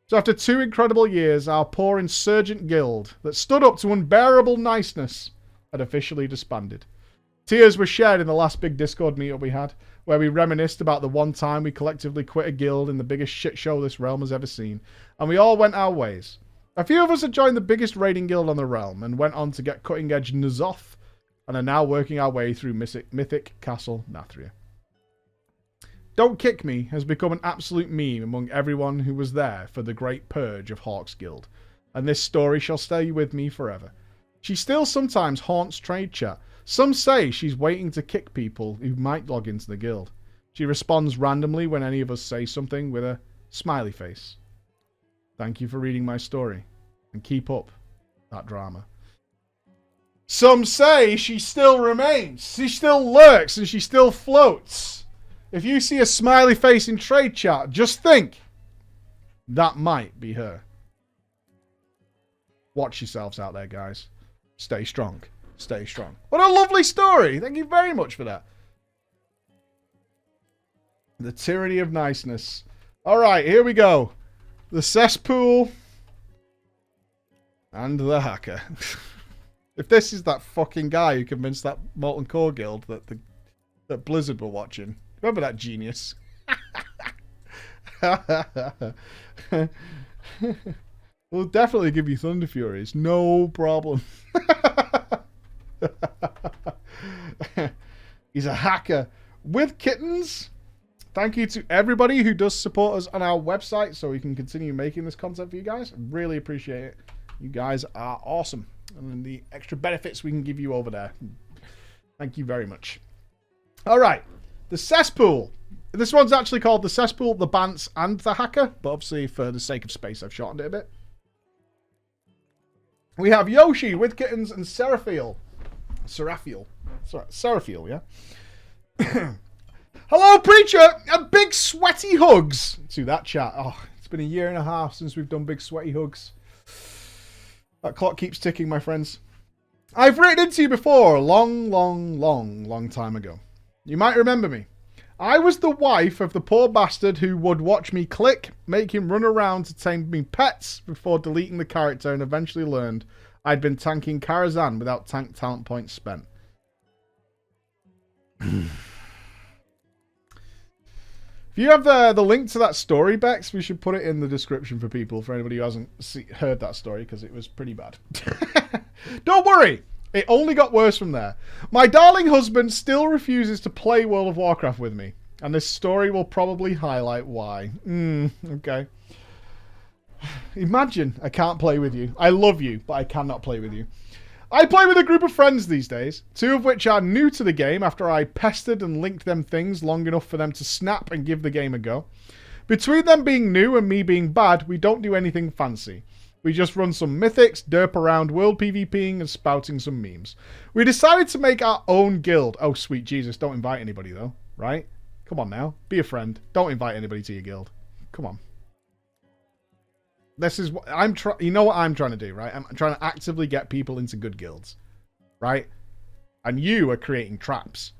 So after 2 incredible years, our poor insurgent guild that stood up to unbearable niceness had officially disbanded. Tears were shed in the last big Discord meetup we had, where we reminisced about the one time we collectively quit a guild in the biggest shit show this realm has ever seen, and we all went our ways. A few of us had joined the biggest raiding guild on the realm, and went on to get cutting-edge N'Zoth, and are now working our way through Mythic Castle Nathria. Don't Kick Me has become an absolute meme among everyone who was there for the great purge of Hawk's Guild, and this story shall stay with me forever. She still sometimes haunts trade chat. Some say she's waiting to kick people who might log into the guild. She responds randomly when any of us say something with a smiley face. Thank you for reading my story, and keep up that drama. Some say she still remains. She still lurks and she still floats. If you see a smiley face in trade chat, just think that might be her. Watch yourselves out there, guys. Stay strong. Stay strong. What a lovely story. Thank you very much for that. The Tyranny of Niceness. All right, here we go. The Cesspool and the Hacker. If this is that fucking guy who convinced that Molten Core guild that Blizzard were watching. Remember that genius? We'll definitely give you Thunder Furies. No problem. He's a hacker with kittens. Thank you to everybody who does support us on our website so we can continue making this content for you guys. Really appreciate it. You guys are awesome. And the extra benefits we can give you over there. Thank you very much. All right. The Cesspool. This one's actually called the Cesspool, the Bants, and the Hacker. But obviously, for the sake of space, I've shortened it a bit. We have Yoshi with kittens and Seraphiel. Seraphiel, yeah? Hello, Preacher! And big sweaty hugs to that chat. Oh, it's been a year and a half since we've done big sweaty hugs. That clock keeps ticking, my friends. I've written into you before, a long time ago. You might remember me. I was the wife of the poor bastard who would watch me click, make him run around to tame me pets before deleting the character, and eventually learned I'd been tanking Karazhan without tank talent points spent. If you have the link to that story, Bex, we should put it in the description for people, for anybody who hasn't heard that story, because it was pretty bad. Don't worry, it only got worse from there. My darling husband still refuses to play World of Warcraft with me, and this story will probably highlight why. Okay. Imagine I can't play with you. I love you, but I cannot play with you. I play with a group of friends these days, 2 of which are new to the game after I pestered and linked them things long enough for them to snap and give the game a go. Between them being new and me being bad, we don't do anything fancy. We just run some mythics, derp around world PvPing and spouting some memes. We decided to make our own guild. Oh, sweet Jesus, don't invite anybody though, right? Come on now, be a friend. Don't invite anybody to your guild. Come on. This is what I'm trying. You know what I'm trying to do, right? I'm trying to actively get people into good guilds, right? And you are creating traps,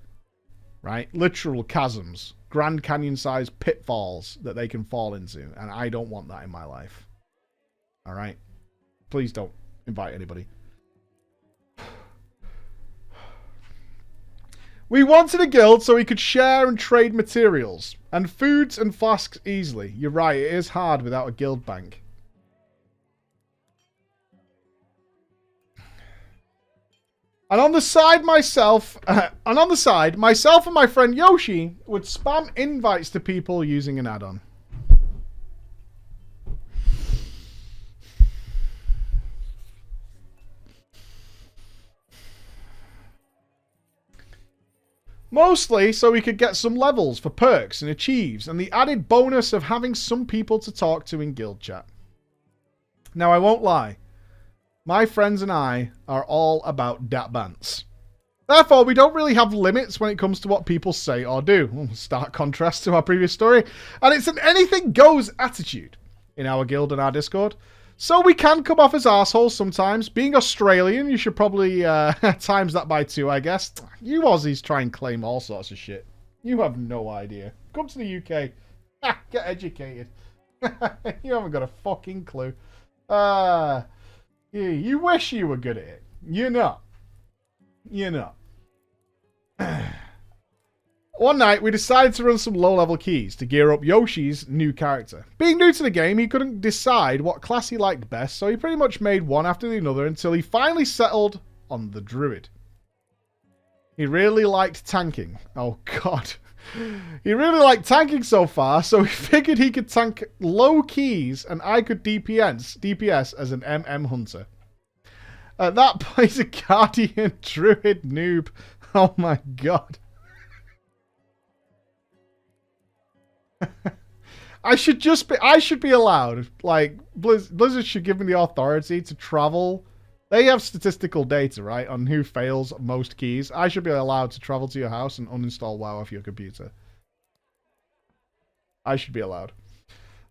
right? Literal chasms, Grand Canyon-sized pitfalls that they can fall into, and I don't want that in my life. All right, please don't invite anybody. We wanted a guild so we could share and trade materials and foods and flasks easily. You're right, it is hard without a guild bank. And on the side, myself and my friend Yoshi would spam invites to people using an add-on. Mostly so we could get some levels for perks and achieves, and the added bonus of having some people to talk to in guild chat. Now, I won't lie. My friends and I are all about dat bants. Therefore, we don't really have limits when it comes to what people say or do. Stark contrast to our previous story. And it's an anything goes attitude in our guild and our Discord. So we can come off as assholes sometimes. Being Australian, you should probably times that by 2, I guess. You Aussies try and claim all sorts of shit. You have no idea. Come to the UK. Get educated. You haven't got a fucking clue. You wish you were good at it. You're not. You're not. One night, we decided to run some low-level keys to gear up Yoshi's new character. Being new to the game, he couldn't decide what class he liked best, so he pretty much made one after the other until he finally settled on the druid. He really liked tanking. Oh, God. He really liked tanking so far, so he figured he could tank low keys and I could DPS as an MM hunter. At that point, a guardian druid noob. Oh my god. I should be allowed, like, Blizzard should give me the authority to travel. They have statistical data, right, on who fails most keys. I should be allowed to travel to your house and uninstall WoW off your computer. I should be allowed.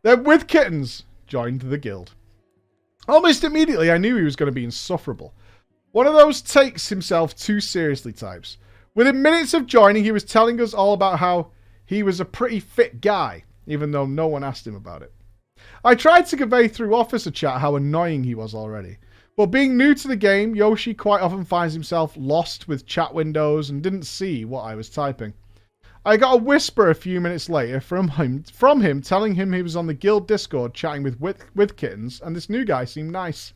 Then, with Kittens, joined the guild. Almost immediately, I knew he was going to be insufferable. One of those takes himself too seriously types. Within minutes of joining, he was telling us all about how he was a pretty fit guy, even though no one asked him about it. I tried to convey through officer chat how annoying he was already. But being new to the game, Yoshi quite often finds himself lost with chat windows and didn't see what I was typing. I got a whisper a few minutes later from him telling him he was on the guild Discord chatting with Kittens, and this new guy seemed nice.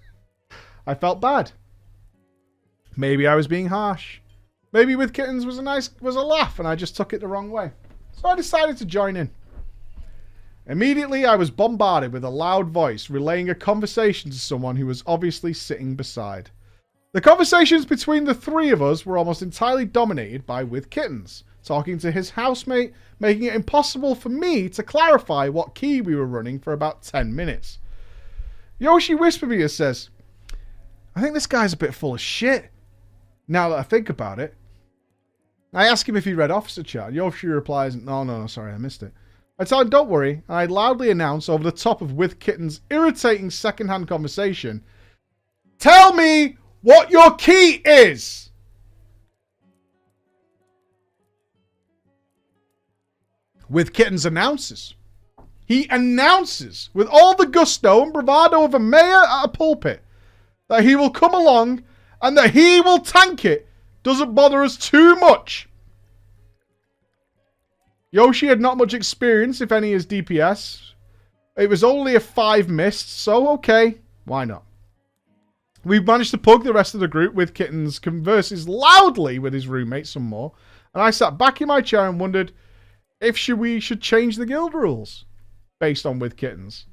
I felt bad. Maybe I was being harsh. Maybe with Kittens was a laugh and I just took it the wrong way. So I decided to join in. Immediately, I was bombarded with a loud voice relaying a conversation to someone who was obviously sitting beside. The conversations between the three of us were almost entirely dominated by With Kittens, talking to his housemate, making it impossible for me to clarify what key we were running for about 10 minutes. Yoshi whispered me and says, "I think this guy's a bit full of shit, now that I think about it." I ask him if he read officer chat. Yoshi replies, No, sorry, I missed it. I tell him, don't worry, and I loudly announce over the top of With Kitten's irritating second-hand conversation, "Tell me what your key is!" With Kittens announces. He announces, with all the gusto and bravado of a mayor at a pulpit, that he will come along and that he will tank it. Doesn't bother us too much. Yoshi had not much experience, if any, as DPS. It was only a 5 missed, so okay, why not? We managed to pug the rest of the group. With Kittens converses loudly with his roommate some more, and I sat back in my chair and wondered if we should change the guild rules based on With Kittens.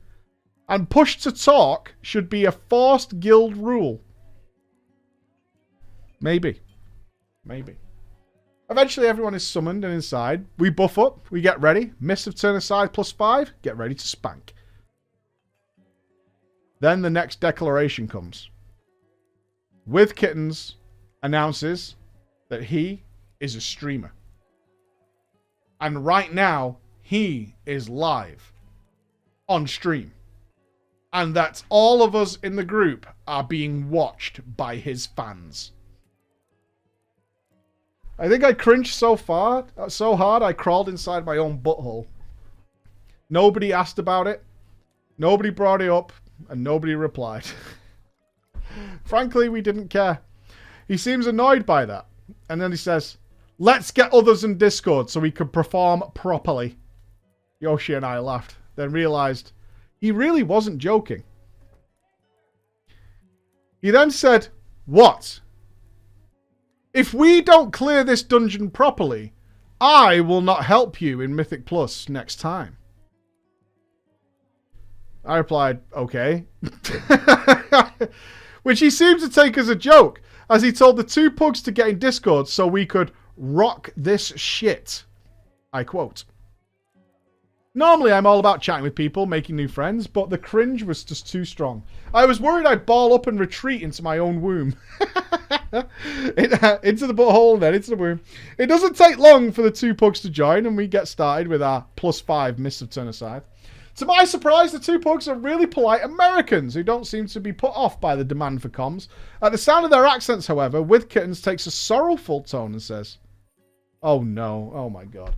And push to talk should be a forced guild rule. Maybe. Eventually everyone is summoned and inside. We buff up, we get ready. Mists of turn aside +5, get ready to spank. Then the next declaration comes. With Kittens announces that he is a streamer. And right now, he is live on stream. And that all of us in the group are being watched by his fans. I think I cringed so hard I crawled inside my own butthole. Nobody asked about it. Nobody brought it up. And nobody replied. Frankly, we didn't care. He seems annoyed by that. And then he says, "Let's get others in Discord so we can perform properly." Yoshi and I laughed, then realized he really wasn't joking. He then said, "What? If we don't clear this dungeon properly, I will not help you in Mythic Plus next time." I replied, "Okay." Which he seemed to take as a joke, as he told the 2 pugs to get in Discord so we could rock this shit. I quote. Normally I'm all about chatting with people, making new friends, but the cringe was just too strong. I was worried I'd ball up and retreat into my own womb. Into the butthole, then into the womb. It doesn't take long for the two pugs to join, and we get started with our +5 Mists of Turnerside. To my surprise, the two pugs are really polite Americans who don't seem to be put off by the demand for comms. At the sound of their accents, however, With Kittens takes a sorrowful tone and says, "Oh no, oh my god.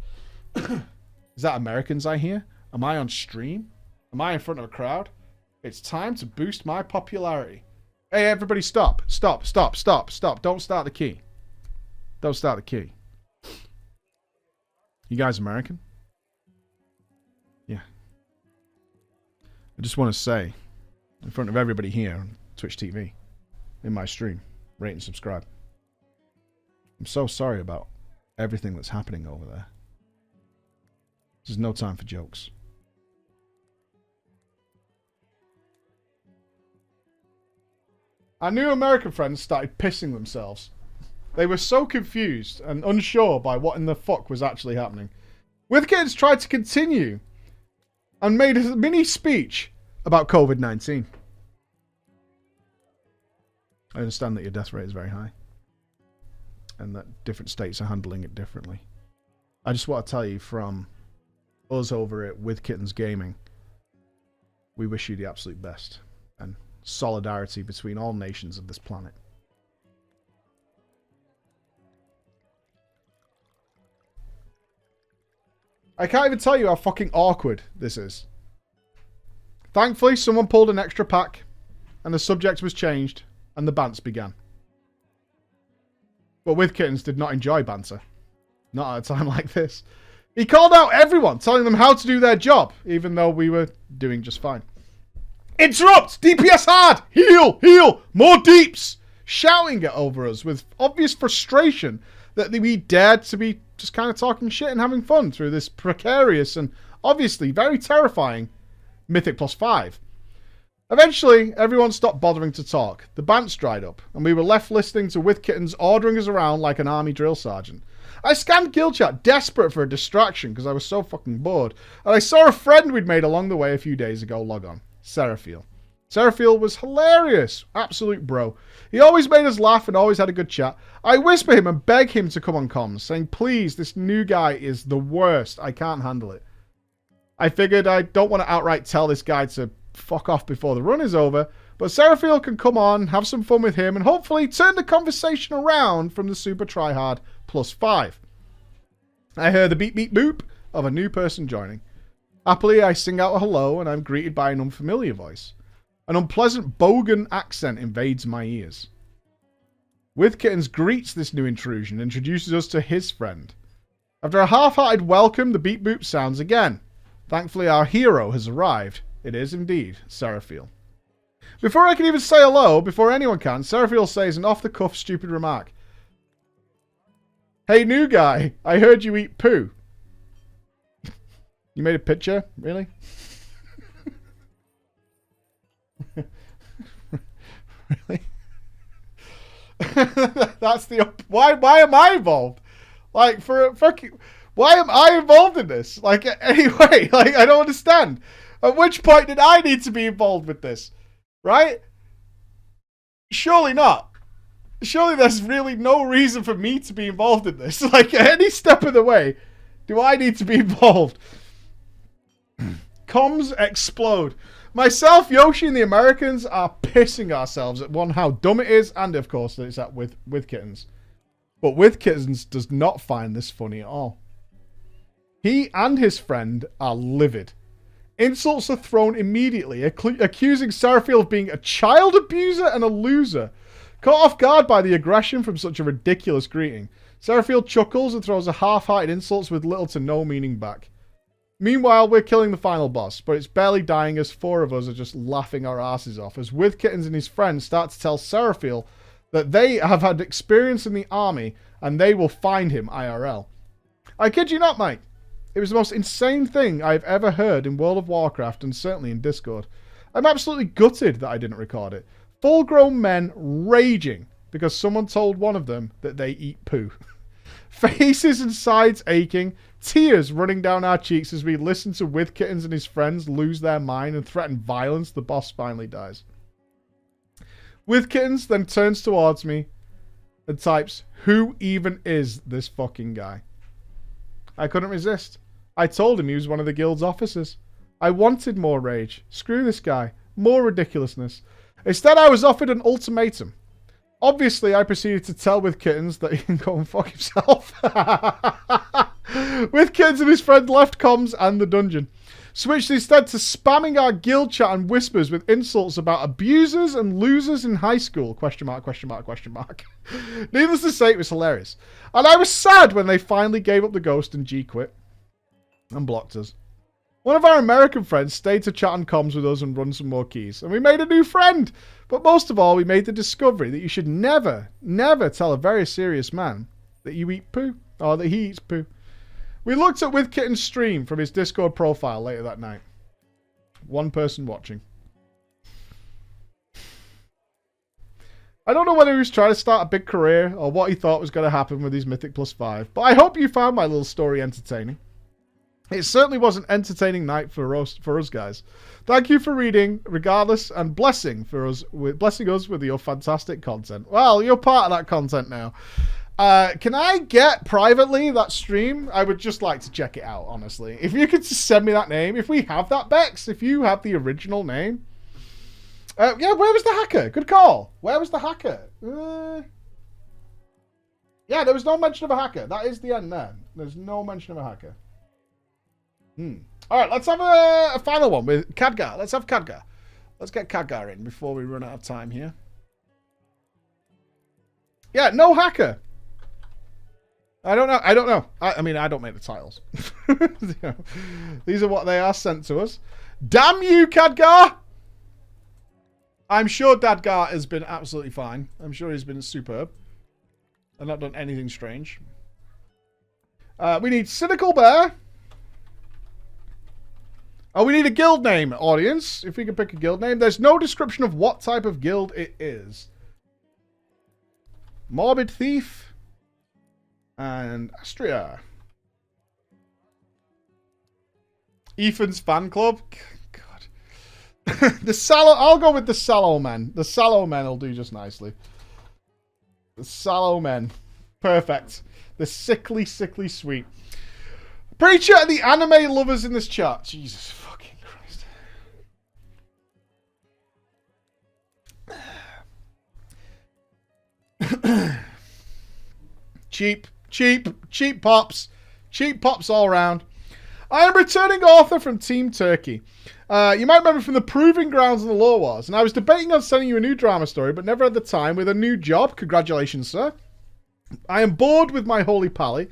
Is that Americans I hear? Am I on stream? Am I in front of a crowd? It's time to boost my popularity. Hey, everybody stop. Stop, stop, stop, stop. Don't start the key. Don't start the key. You guys American? Yeah. I just want to say, in front of everybody here on Twitch TV, in my stream, rate and subscribe. I'm so sorry about everything that's happening over there. There's no time for jokes. Our new American friends started pissing themselves. They were so confused and unsure by what in the fuck was actually happening. Withkids tried to continue and made a mini speech about COVID-19. I understand that your death rate is very high and that different states are handling it differently. I just want to tell you from us over at With Kittens Gaming, we wish you the absolute best and solidarity between all nations of this planet. I can't even tell you how fucking awkward this is. Thankfully, someone pulled an extra pack and the subject was changed and the bants began. But With Kittens did not enjoy banter. Not at a time like this. He called out everyone, telling them how to do their job, even though we were doing just fine. Interrupt! DPS hard! Heal! Heal! More deeps! Shouting it over us with obvious frustration that we dared to be just kind of talking shit and having fun through this precarious and obviously very terrifying Mythic +5. Eventually, everyone stopped bothering to talk. The bants dried up, and we were left listening to With Kittens ordering us around like an army drill sergeant. I scanned guild chat, desperate for a distraction because I was so fucking bored, and I saw a friend we'd made along the way a few days ago log on. Seraphiel. Seraphiel was hilarious. Absolute bro. He always made us laugh and always had a good chat. I whisper him and beg him to come on comms, saying, please, this new guy is the worst. I can't handle it. I figured I don't want to outright tell this guy to fuck off before the run is over, but Seraphiel can come on, have some fun with him, and hopefully turn the conversation around from the super tryhard +5. I hear the beep beep boop of a new person joining. Happily, I sing out a hello, and I'm greeted by an unfamiliar voice. An unpleasant bogan accent invades my ears. With Kittens greets this new intrusion and introduces us to his friend. After a half-hearted welcome, the beep boop sounds again. Thankfully, our hero has arrived. It is indeed Seraphiel. Before I can even say hello, before anyone can, Seraphiel says an off-the-cuff stupid remark. Hey, new guy, I heard you eat poo. You made a picture? Really? Really? That's the... Why am I involved? Like, why am I involved in this? Like, anyway, like, I don't understand. At which point did I need to be involved with this? Right? Surely not. Surely there's really no reason for me to be involved in this. Like, at any step of the way, do I need to be involved? Comms explode. Myself, Yoshi, and the Americans are pissing ourselves at one, how dumb it is, and of course that it's at with Kittens. But With Kittens does not find this funny at all. He and his friend are livid. Insults are thrown immediately, accusing Seraphiel of being a child abuser and a loser. Caught off guard by the aggression from such a ridiculous greeting, Seraphiel chuckles and throws a half-hearted insults with little to no meaning back. Meanwhile, we're killing the final boss, but it's barely dying as 4 of us are just laughing our asses off as With Kittens and his friends start to tell Seraphiel that they have had experience in the army and they will find him IRL. I kid you not, mate. It was the most insane thing I've ever heard in World of Warcraft and certainly in Discord. I'm absolutely gutted that I didn't record it. Full-grown men raging because someone told one of them that they eat poo. Faces and sides aching, tears running down our cheeks as we listen to With Kittens and his friends lose their mind and threaten violence. The boss finally dies. With Kittens then turns towards me and types, "Who even is this fucking guy?" I couldn't resist. I told him he was one of the guild's officers. I wanted more rage. Screw this guy. More ridiculousness. Instead, I was offered an ultimatum. Obviously, I proceeded to tell With Kittens that he can go and fuck himself. With Kittens and his friend left comms and the dungeon. Switched instead to spamming our guild chat and whispers with insults about abusers and losers in high school. Question mark, question mark, question mark. Needless to say, it was hilarious. And I was sad when they finally gave up the ghost and G quit. And blocked us. One of our American friends stayed to chat on comms with us and run some more keys. And we made a new friend. But most of all, we made the discovery that you should never, never tell a very serious man that you eat poo. Or that he eats poo. We looked at With Kitten's stream from his Discord profile later that night. One person watching. I don't know whether he was trying to start a big career or what he thought was going to happen with his Mythic +5, but I hope you found my little story entertaining. It certainly was an entertaining night for us guys. Thank you for reading, regardless, and blessing us with your fantastic content. Well, you're part of that content now. Can I get privately that stream? I would just like to check it out, honestly. If you could just send me that name. If we have that, Bex, if you have the original name. Yeah, where was the hacker? Good call. Where was the hacker? Yeah, there was no mention of a hacker. That is the end there. There's no mention of a hacker. Alright, let's have a final one with Khadgar. Let's have Khadgar. Let's get Khadgar in before we run out of time here. Yeah, no hacker. I don't know. I mean, I don't make the titles. You know, these are what they are sent to us. Damn you, Khadgar! I'm sure Khadgar has been absolutely fine. I'm sure he's been superb. And not done anything strange. We need Cynical Bear. Oh, we need a guild name, audience. If we can pick a guild name. There's no description of what type of guild it is. Morbid Thief. And Astria. Ethan's Fan Club. God. I'll go with the Sallow Men. The Sallow Men will do just nicely. The Sallow Men. Perfect. The sickly, sickly sweet. Preacher and the anime lovers in this chat. Jesus fucking Christ. Cheap pops. Cheap pops all around. I am returning author from Team Turkey. You might remember from the Proving Grounds and the Lore Wars, and I was debating on sending you a new drama story, but never had the time with a new job. Congratulations, sir. I am bored with my holy pally.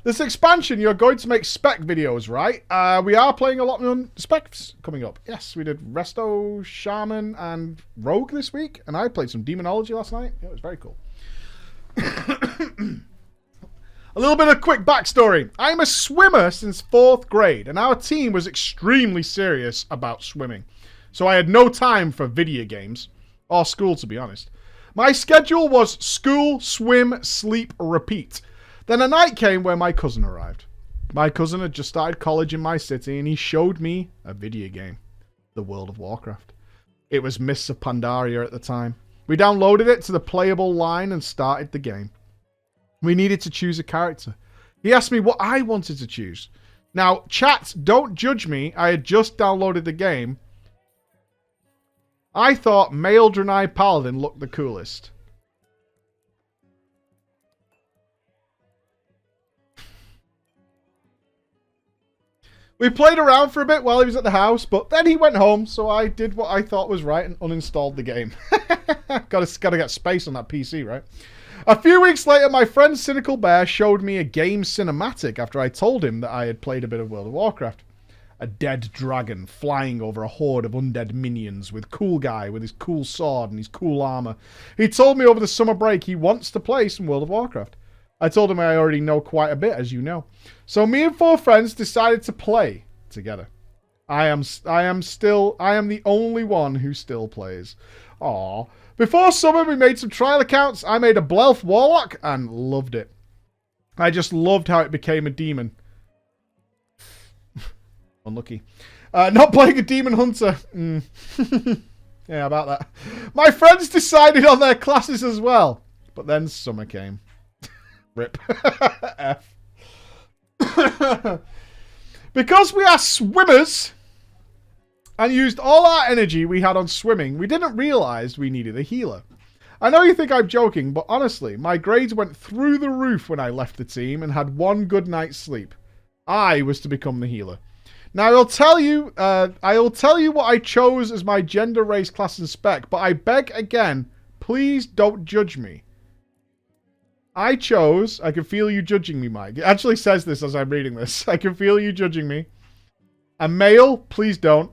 This expansion, you're going to make spec videos, right? We are playing a lot on specs coming up. Yes, we did Resto, Shaman, and Rogue this week, and I played some Demonology last night. It was very cool. A little bit of quick backstory. I'm a swimmer since 4th grade, and our team was extremely serious about swimming. So I had no time for video games, or school, to be honest. My schedule was school, swim, sleep, repeat. Then a night came where my cousin arrived. My cousin had just started college in my city, and he showed me a video game. The World of Warcraft. It was Mists of Pandaria at the time. We downloaded it to the playable line and started the game. We needed to choose a character. He asked me what I wanted to choose. Now, chat, don't judge me. I had just downloaded the game. I thought male Draenei Paladin looked the coolest. We played around for a bit while he was at the house, but then he went home, so I did what I thought was right and uninstalled the game. Gotta get space on that PC, right? A few weeks later, my friend Cynical Bear showed me a game cinematic after I told him that I had played a bit of World of Warcraft. A dead dragon flying over a horde of undead minions with cool guy with his cool sword and his cool armor. He told me over the summer break he wants to play some World of Warcraft. I told him I already know quite a bit, as you know. So me and 4 friends decided to play together. I am the only one who still plays. Aww. Before summer, we made some trial accounts. I made a Blelf Warlock and loved it. I just loved how it became a demon. Unlucky. Not playing a demon hunter. Yeah, about that. My friends decided on their classes as well. But then summer came. Rip. F. Because we are swimmers and used all our energy we had on swimming, we didn't realize we needed a healer. I know you think I'm joking, but honestly, my grades went through the roof when I left the team and had one good night's sleep. I was to become the healer. Now, I'll tell you what I chose as my gender, race, class, and spec, but I beg again, please don't judge me. I chose, I can feel you judging me, Mike. It actually says this as I'm reading this. I can feel you judging me. A male, please don't.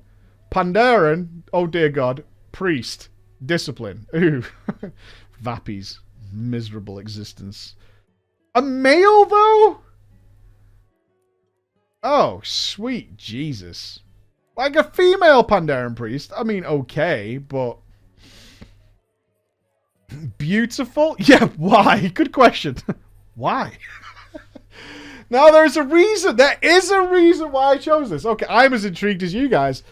Pandaren, oh dear God. Priest, discipline. Ooh. Vappies, miserable existence. A male, though? Oh, sweet Jesus. Like a female Pandaren priest. I mean, okay, but... Beautiful? Yeah, why? Good question. Why? Now, there's a reason. There is a reason why I chose this. Okay, I'm as intrigued as you guys.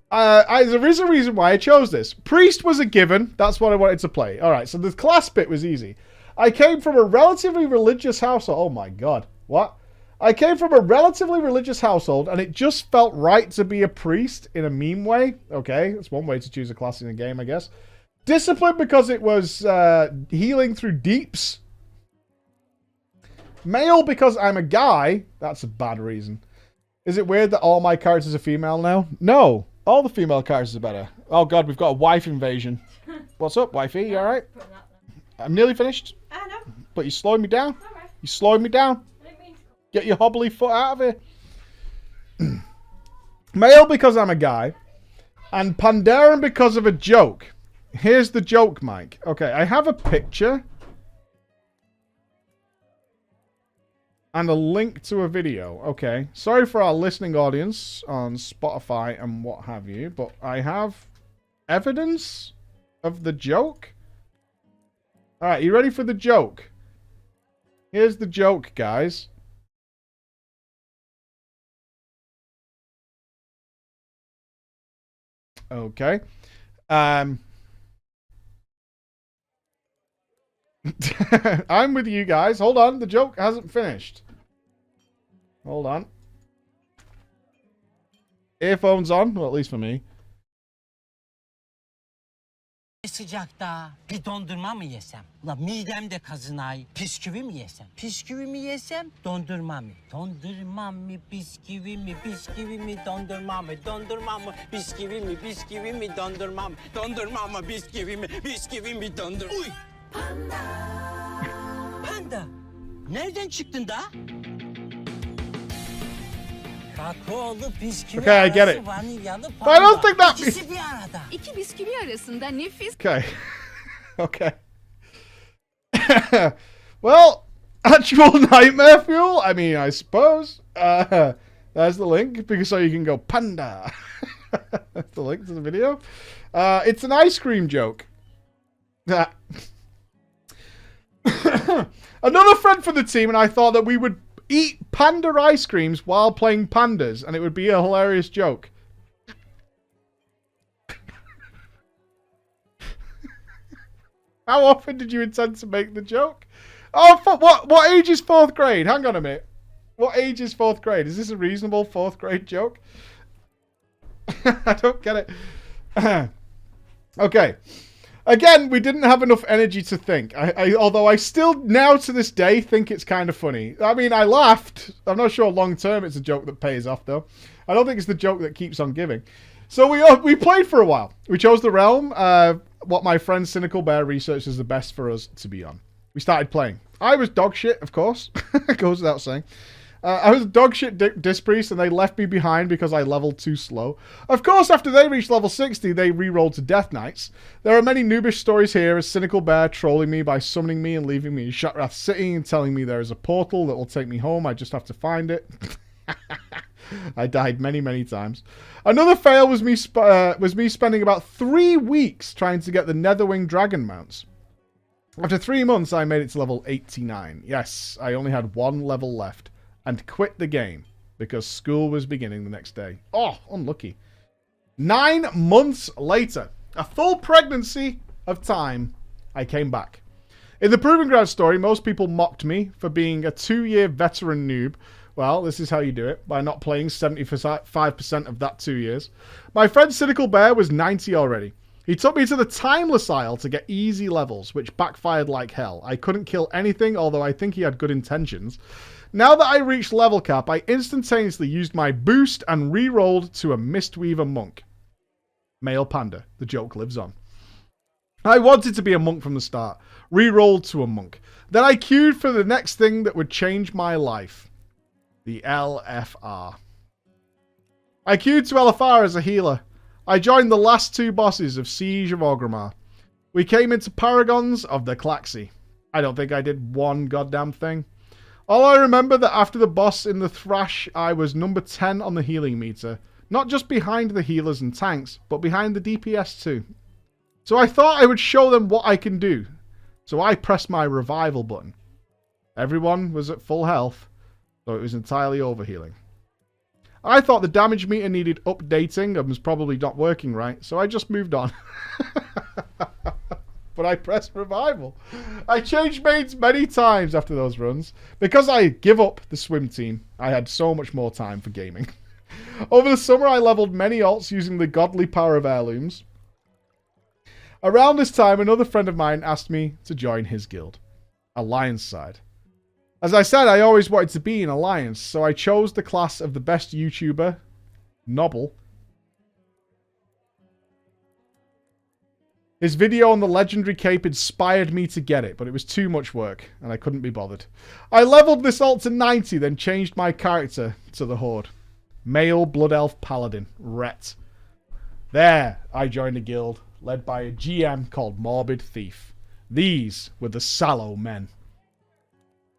There is a reason why I chose this. Priest was a given. That's what I wanted to play. All right, so the class bit was easy. I came from a relatively religious household. Oh, my God. What? I came from a relatively religious household, and it just felt right to be a priest in a meme way. Okay, that's one way to choose a class in a game, I guess. Discipline because it was healing through deeps. Male because I'm a guy. That's a bad reason. Is it weird that all my characters are female now? No. All the female characters are better. Oh god, we've got a wife invasion. What's up, wifey? You alright? I'm nearly finished. I know. But you slowed me down. Alright. You slowed me down. I didn't mean to. Get your hobbly foot out of here. Male because I'm a guy. And Pandaren because of a joke. Here's the joke, Mike. Okay, I have a picture. And a link to a video. Okay, sorry for our listening audience on Spotify and what have you. But I have evidence of the joke. Alright, you ready for the joke? Here's the joke, guys. Okay. I'm with you guys. Hold on. The joke hasn't finished. Hold on. Earphones on. Well, at least for me. Sıcakta bir dondurma mı yesem? La midemde kazınay. Bisküvi mi yesem? Bisküvi mi yesem? Dondurma mı? Dondurma mı? Bisküvi mi? Bisküvi mi? Dondurma mı? Dondurma mı? Bisküvi mi? Bisküvi mi? Dondurma mı? Dondurma mı? Bisküvi mi? Bisküvi mi? Dondurma. Uy! Panda! Panda! Nereden çıktın da? Kakaolu bisküvi Okay, I get it. vanilyalı But panda. I don't think that... İkisi bir arada. İki bisküvi arasında nefis. Okay. Okay. Well, actual nightmare fuel? I mean, I suppose. There's the link, because so you can go, panda. That's the link to the video. It's an ice cream joke. Another friend for the team and I thought that we would eat panda ice creams while playing pandas, and it would be a hilarious joke. How often did you intend to make the joke? Oh, what age is 4th grade? Hang on a minute. What age is 4th grade? Is this a reasonable 4th grade joke? I don't get it. Okay. Again, we didn't have enough energy to think. Although I still, now to this day, think it's kind of funny. I mean, I laughed. I'm not sure long term it's a joke that pays off, though. I don't think it's the joke that keeps on giving. So we played for a while. We chose the realm, what my friend Cynical Bear researched is the best for us to be on. We started playing. I was dog shit, of course. Goes without saying. I was a dog shit disc priest, and they left me behind because I leveled too slow. Of course, after they reached level 60, they re-rolled to Death Knights. There are many noobish stories here, as Cynical Bear trolling me by summoning me and leaving me in Shatrath City and telling me there is a portal that will take me home. I just have to find it. I died many, many times. Another fail was me spending about 3 weeks trying to get the Netherwing Dragon mounts. After 3 months, I made it to level 89. Yes, I only had 1 level left. And quit the game because school was beginning the next day. Oh, unlucky. 9 months later, a full pregnancy of time, I came back. In the Proving Ground story, most people mocked me for being a 2-year veteran noob. Well, this is how you do it, by not playing 75% of that 2 years. My friend Cynical Bear was 90 already. He took me to the Timeless Isle to get easy levels, which backfired like hell. I couldn't kill anything, although I think he had good intentions. Now that I reached level cap, I instantaneously used my boost and re-rolled to a Mistweaver monk. Male panda. The joke lives on. I wanted to be a monk from the start. Re-rolled to a monk. Then I queued for the next thing that would change my life. The LFR. I queued to LFR as a healer. I joined the last 2 bosses of Siege of Orgrimmar. We came into Paragons of the Claxi. I don't think I did one goddamn thing. All I remember that after the boss in the Thrash, I was number 10 on the healing meter. Not just behind the healers and tanks, but behind the DPS too. So I thought I would show them what I can do. So I pressed my revival button. Everyone was at full health, so it was entirely overhealing. I thought the damage meter needed updating and was probably not working right, so I just moved on. But I pressed revival. I changed mains many times after those runs. Because I give up the swim team, I had so much more time for gaming. Over the summer, I leveled many alts using the godly power of heirlooms. Around this time, another friend of mine asked me to join his guild, Alliance side. As I said, I always wanted to be in Alliance, so I chose the class of the best YouTuber, Nobble. His video on the legendary cape inspired me to get it, but it was too much work, and I couldn't be bothered. I leveled this alt to 90, then changed my character to the Horde. Male Blood Elf Paladin, Rhett. There, I joined a guild, led by a GM called Morbid Thief. These were the Sallow Men.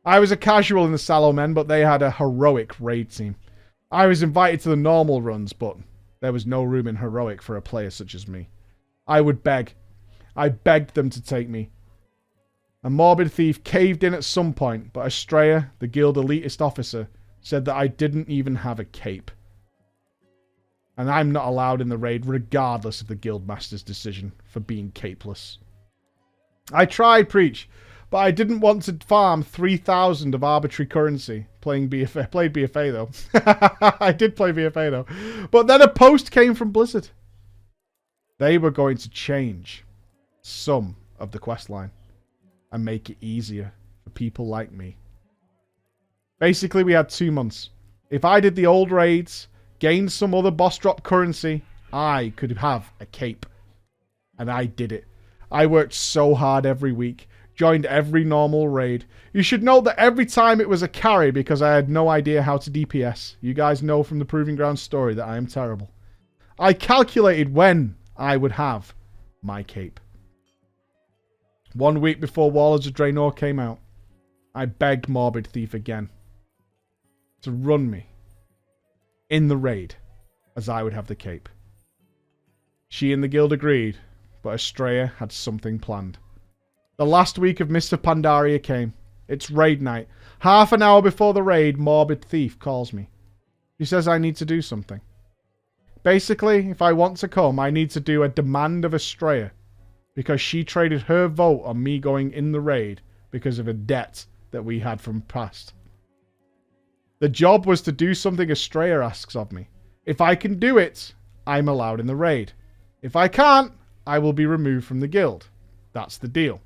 I was a casual in the Sallow Men, but they had a heroic raid team. I was invited to the normal runs, but there was no room in heroic for a player such as me. I would beg. I begged them to take me. A Morbid Thief caved in at some point, but Estrella, the guild elitist officer, said that I didn't even have a cape. And I'm not allowed in the raid regardless of the guildmaster's decision for being capeless. I tried Preach, but I didn't want to farm 3,000 of arbitrary currency. Played BFA though. I did play BFA though. But then a post came from Blizzard. They were going to change some of the questline and make it easier for people like me. Basically, we had 2 months. If I did the old raids, gained some other boss drop currency, I could have a cape. And I did it. I worked so hard every week, joined every normal raid. You should note that every time it was a carry because I had no idea how to DPS. You guys know from the Proving Ground story that I am terrible. I calculated when I would have my cape. 1 week before Warlords of Draenor came out, I begged Morbid Thief again to run me in the raid as I would have the cape. She and the guild agreed, but Estrella had something planned. The last week of Mist of Pandaria came. It's raid night. Half an hour before the raid, Morbid Thief calls me. She says I need to do something. Basically, if I want to come, I need to do a demand of Estrella, because she traded her vote on me going in the raid because of a debt that we had from past. The job was to do something Estrella asks of me. If I can do it, I'm allowed in the raid. If I can't, I will be removed from the guild. That's the deal.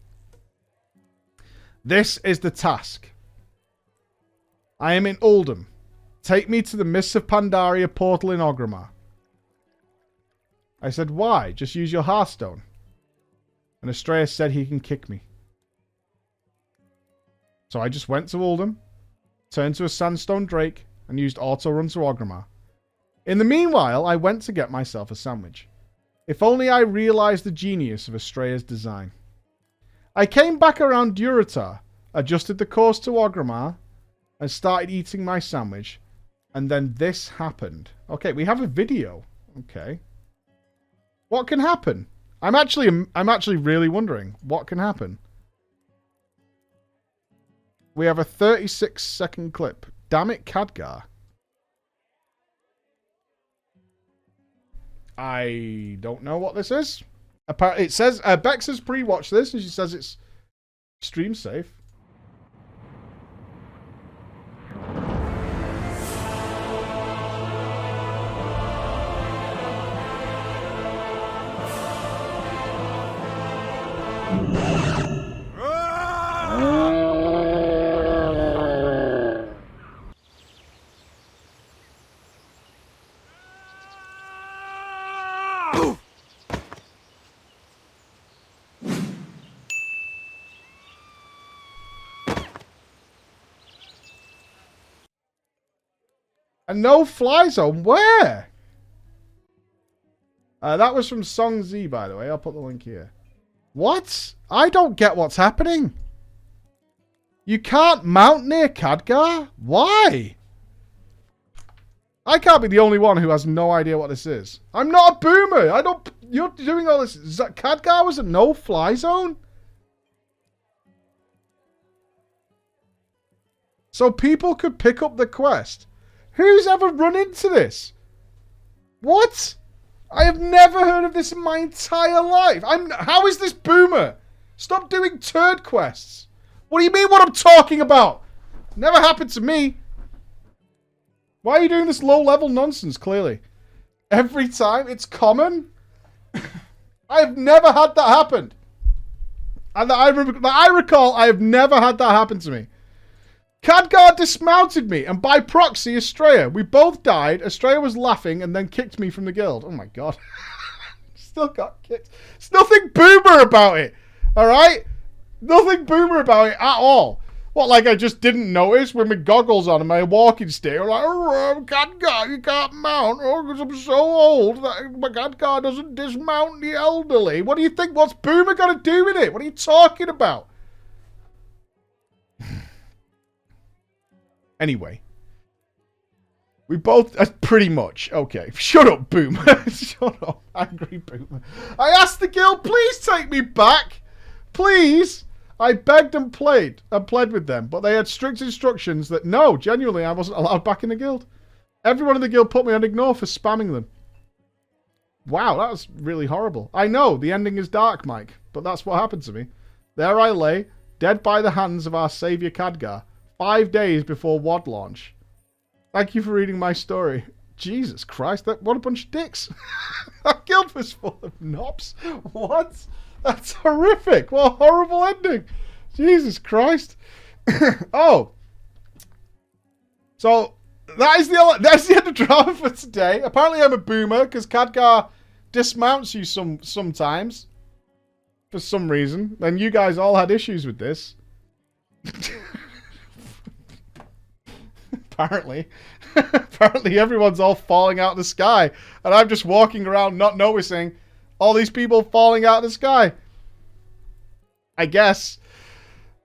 This is the task. I am in Uldum. Take me to the Mists of Pandaria portal in Orgrimmar. I said, why? Just use your Hearthstone. And Estrella said he can kick me. So I just went to Uldum, turned to a Sandstone Drake, and used auto-run to Orgrimmar. In the meanwhile, I went to get myself a sandwich. If only I realised the genius of Estrella's design. I came back around Durotar, adjusted the course to Orgrimmar, and started eating my sandwich. And then this happened. Okay, we have a video. Okay. What can happen? I'm actually really wondering what can happen. We have a 36-second clip. Damn it, Khadgar. I don't know what this is. Apparently, it says Bex has pre-watched this, and she says it's Stream safe. A no-fly zone? Where? That was from Song Z, by the way. I'll put the link here. What? I don't get what's happening. You can't mount near Khadgar? Why? I can't be the only one who has no idea what this is. I'm not a boomer. I don't... You're doing all this... Is that Khadgar was a no-fly zone? So people could pick up the quest. Who's ever run into this? What? I have never heard of this in my entire life. How is this boomer? Stop doing turd quests. What do you mean what I'm talking about? Never happened to me. Why are you doing this low-level nonsense, clearly? Every time? It's common? I have never had that happen. And that I recall, I have never had that happen to me. Khadgar dismounted me, and by proxy, Estrella. We both died. Estrella was laughing and then kicked me from the guild. Oh my god. Still got kicked. There's nothing boomer about it. Alright? Nothing boomer about it at all. What, like I just didn't notice with my goggles on and my walking stick? I'm like, oh, Khadgar, you can't mount. Oh, because I'm so old that my Khadgar doesn't dismount the elderly. What do you think? What's boomer got to do with it? What are you talking about? Anyway. We both... pretty much. Okay. Shut up, boomer. Shut up, angry boomer. I asked the guild, please take me back. Please. I begged and pled with them, but they had strict instructions that no, genuinely, I wasn't allowed back in the guild. Everyone in the guild put me on ignore for spamming them. Wow, that was really horrible. I know, the ending is dark, Mike, but that's what happened to me. There I lay, dead by the hands of our saviour Khadgar. 5 days before WOD launch. Thank you for reading my story. Jesus Christ, what a bunch of dicks. That guild was full of knobs. What? That's horrific. What a horrible ending. Jesus Christ. Oh. So, that's the end of drama for today. Apparently I'm a boomer because Khadgar dismounts you sometimes. For some reason. And you guys all had issues with this. Apparently. Apparently everyone's all falling out of the sky. And I'm just walking around not noticing all these people falling out of the sky. I guess.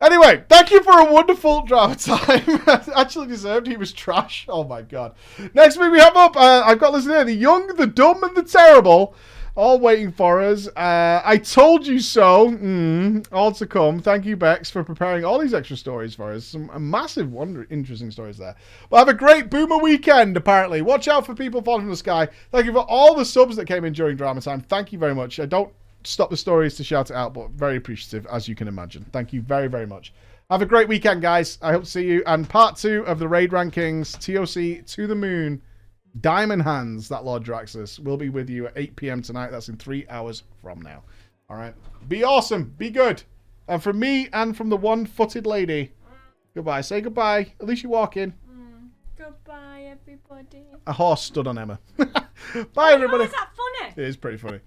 Anyway, thank you for a wonderful drama time. Actually deserved. He was trash. Oh my god. Next week we have up, I've got this here. The Young, the Dumb, and the Terrible. All waiting for us. I told you so. All to come. Thank you, Bex, for preparing all these extra stories for us. Some massive, interesting stories there. Well, have a great boomer weekend, apparently. Watch out for people falling from the sky. Thank you for all the subs that came in during drama time. Thank you very much. I don't stop the stories to shout it out, but very appreciative, as you can imagine. Thank you very, very much. Have a great weekend, guys. I hope to see you. And part 2 of the Raid Rankings, TOC to the Moon. Diamond Hands, that Lord Draxus, will be with you at 8 p.m. tonight. That's in 3 hours from now. All right. Be awesome. Be good. And from me and from the one-footed lady, goodbye. Say goodbye. At least you walk in. Goodbye, everybody. A horse stood on Emma. Bye, everybody. Is that funny? It is pretty funny.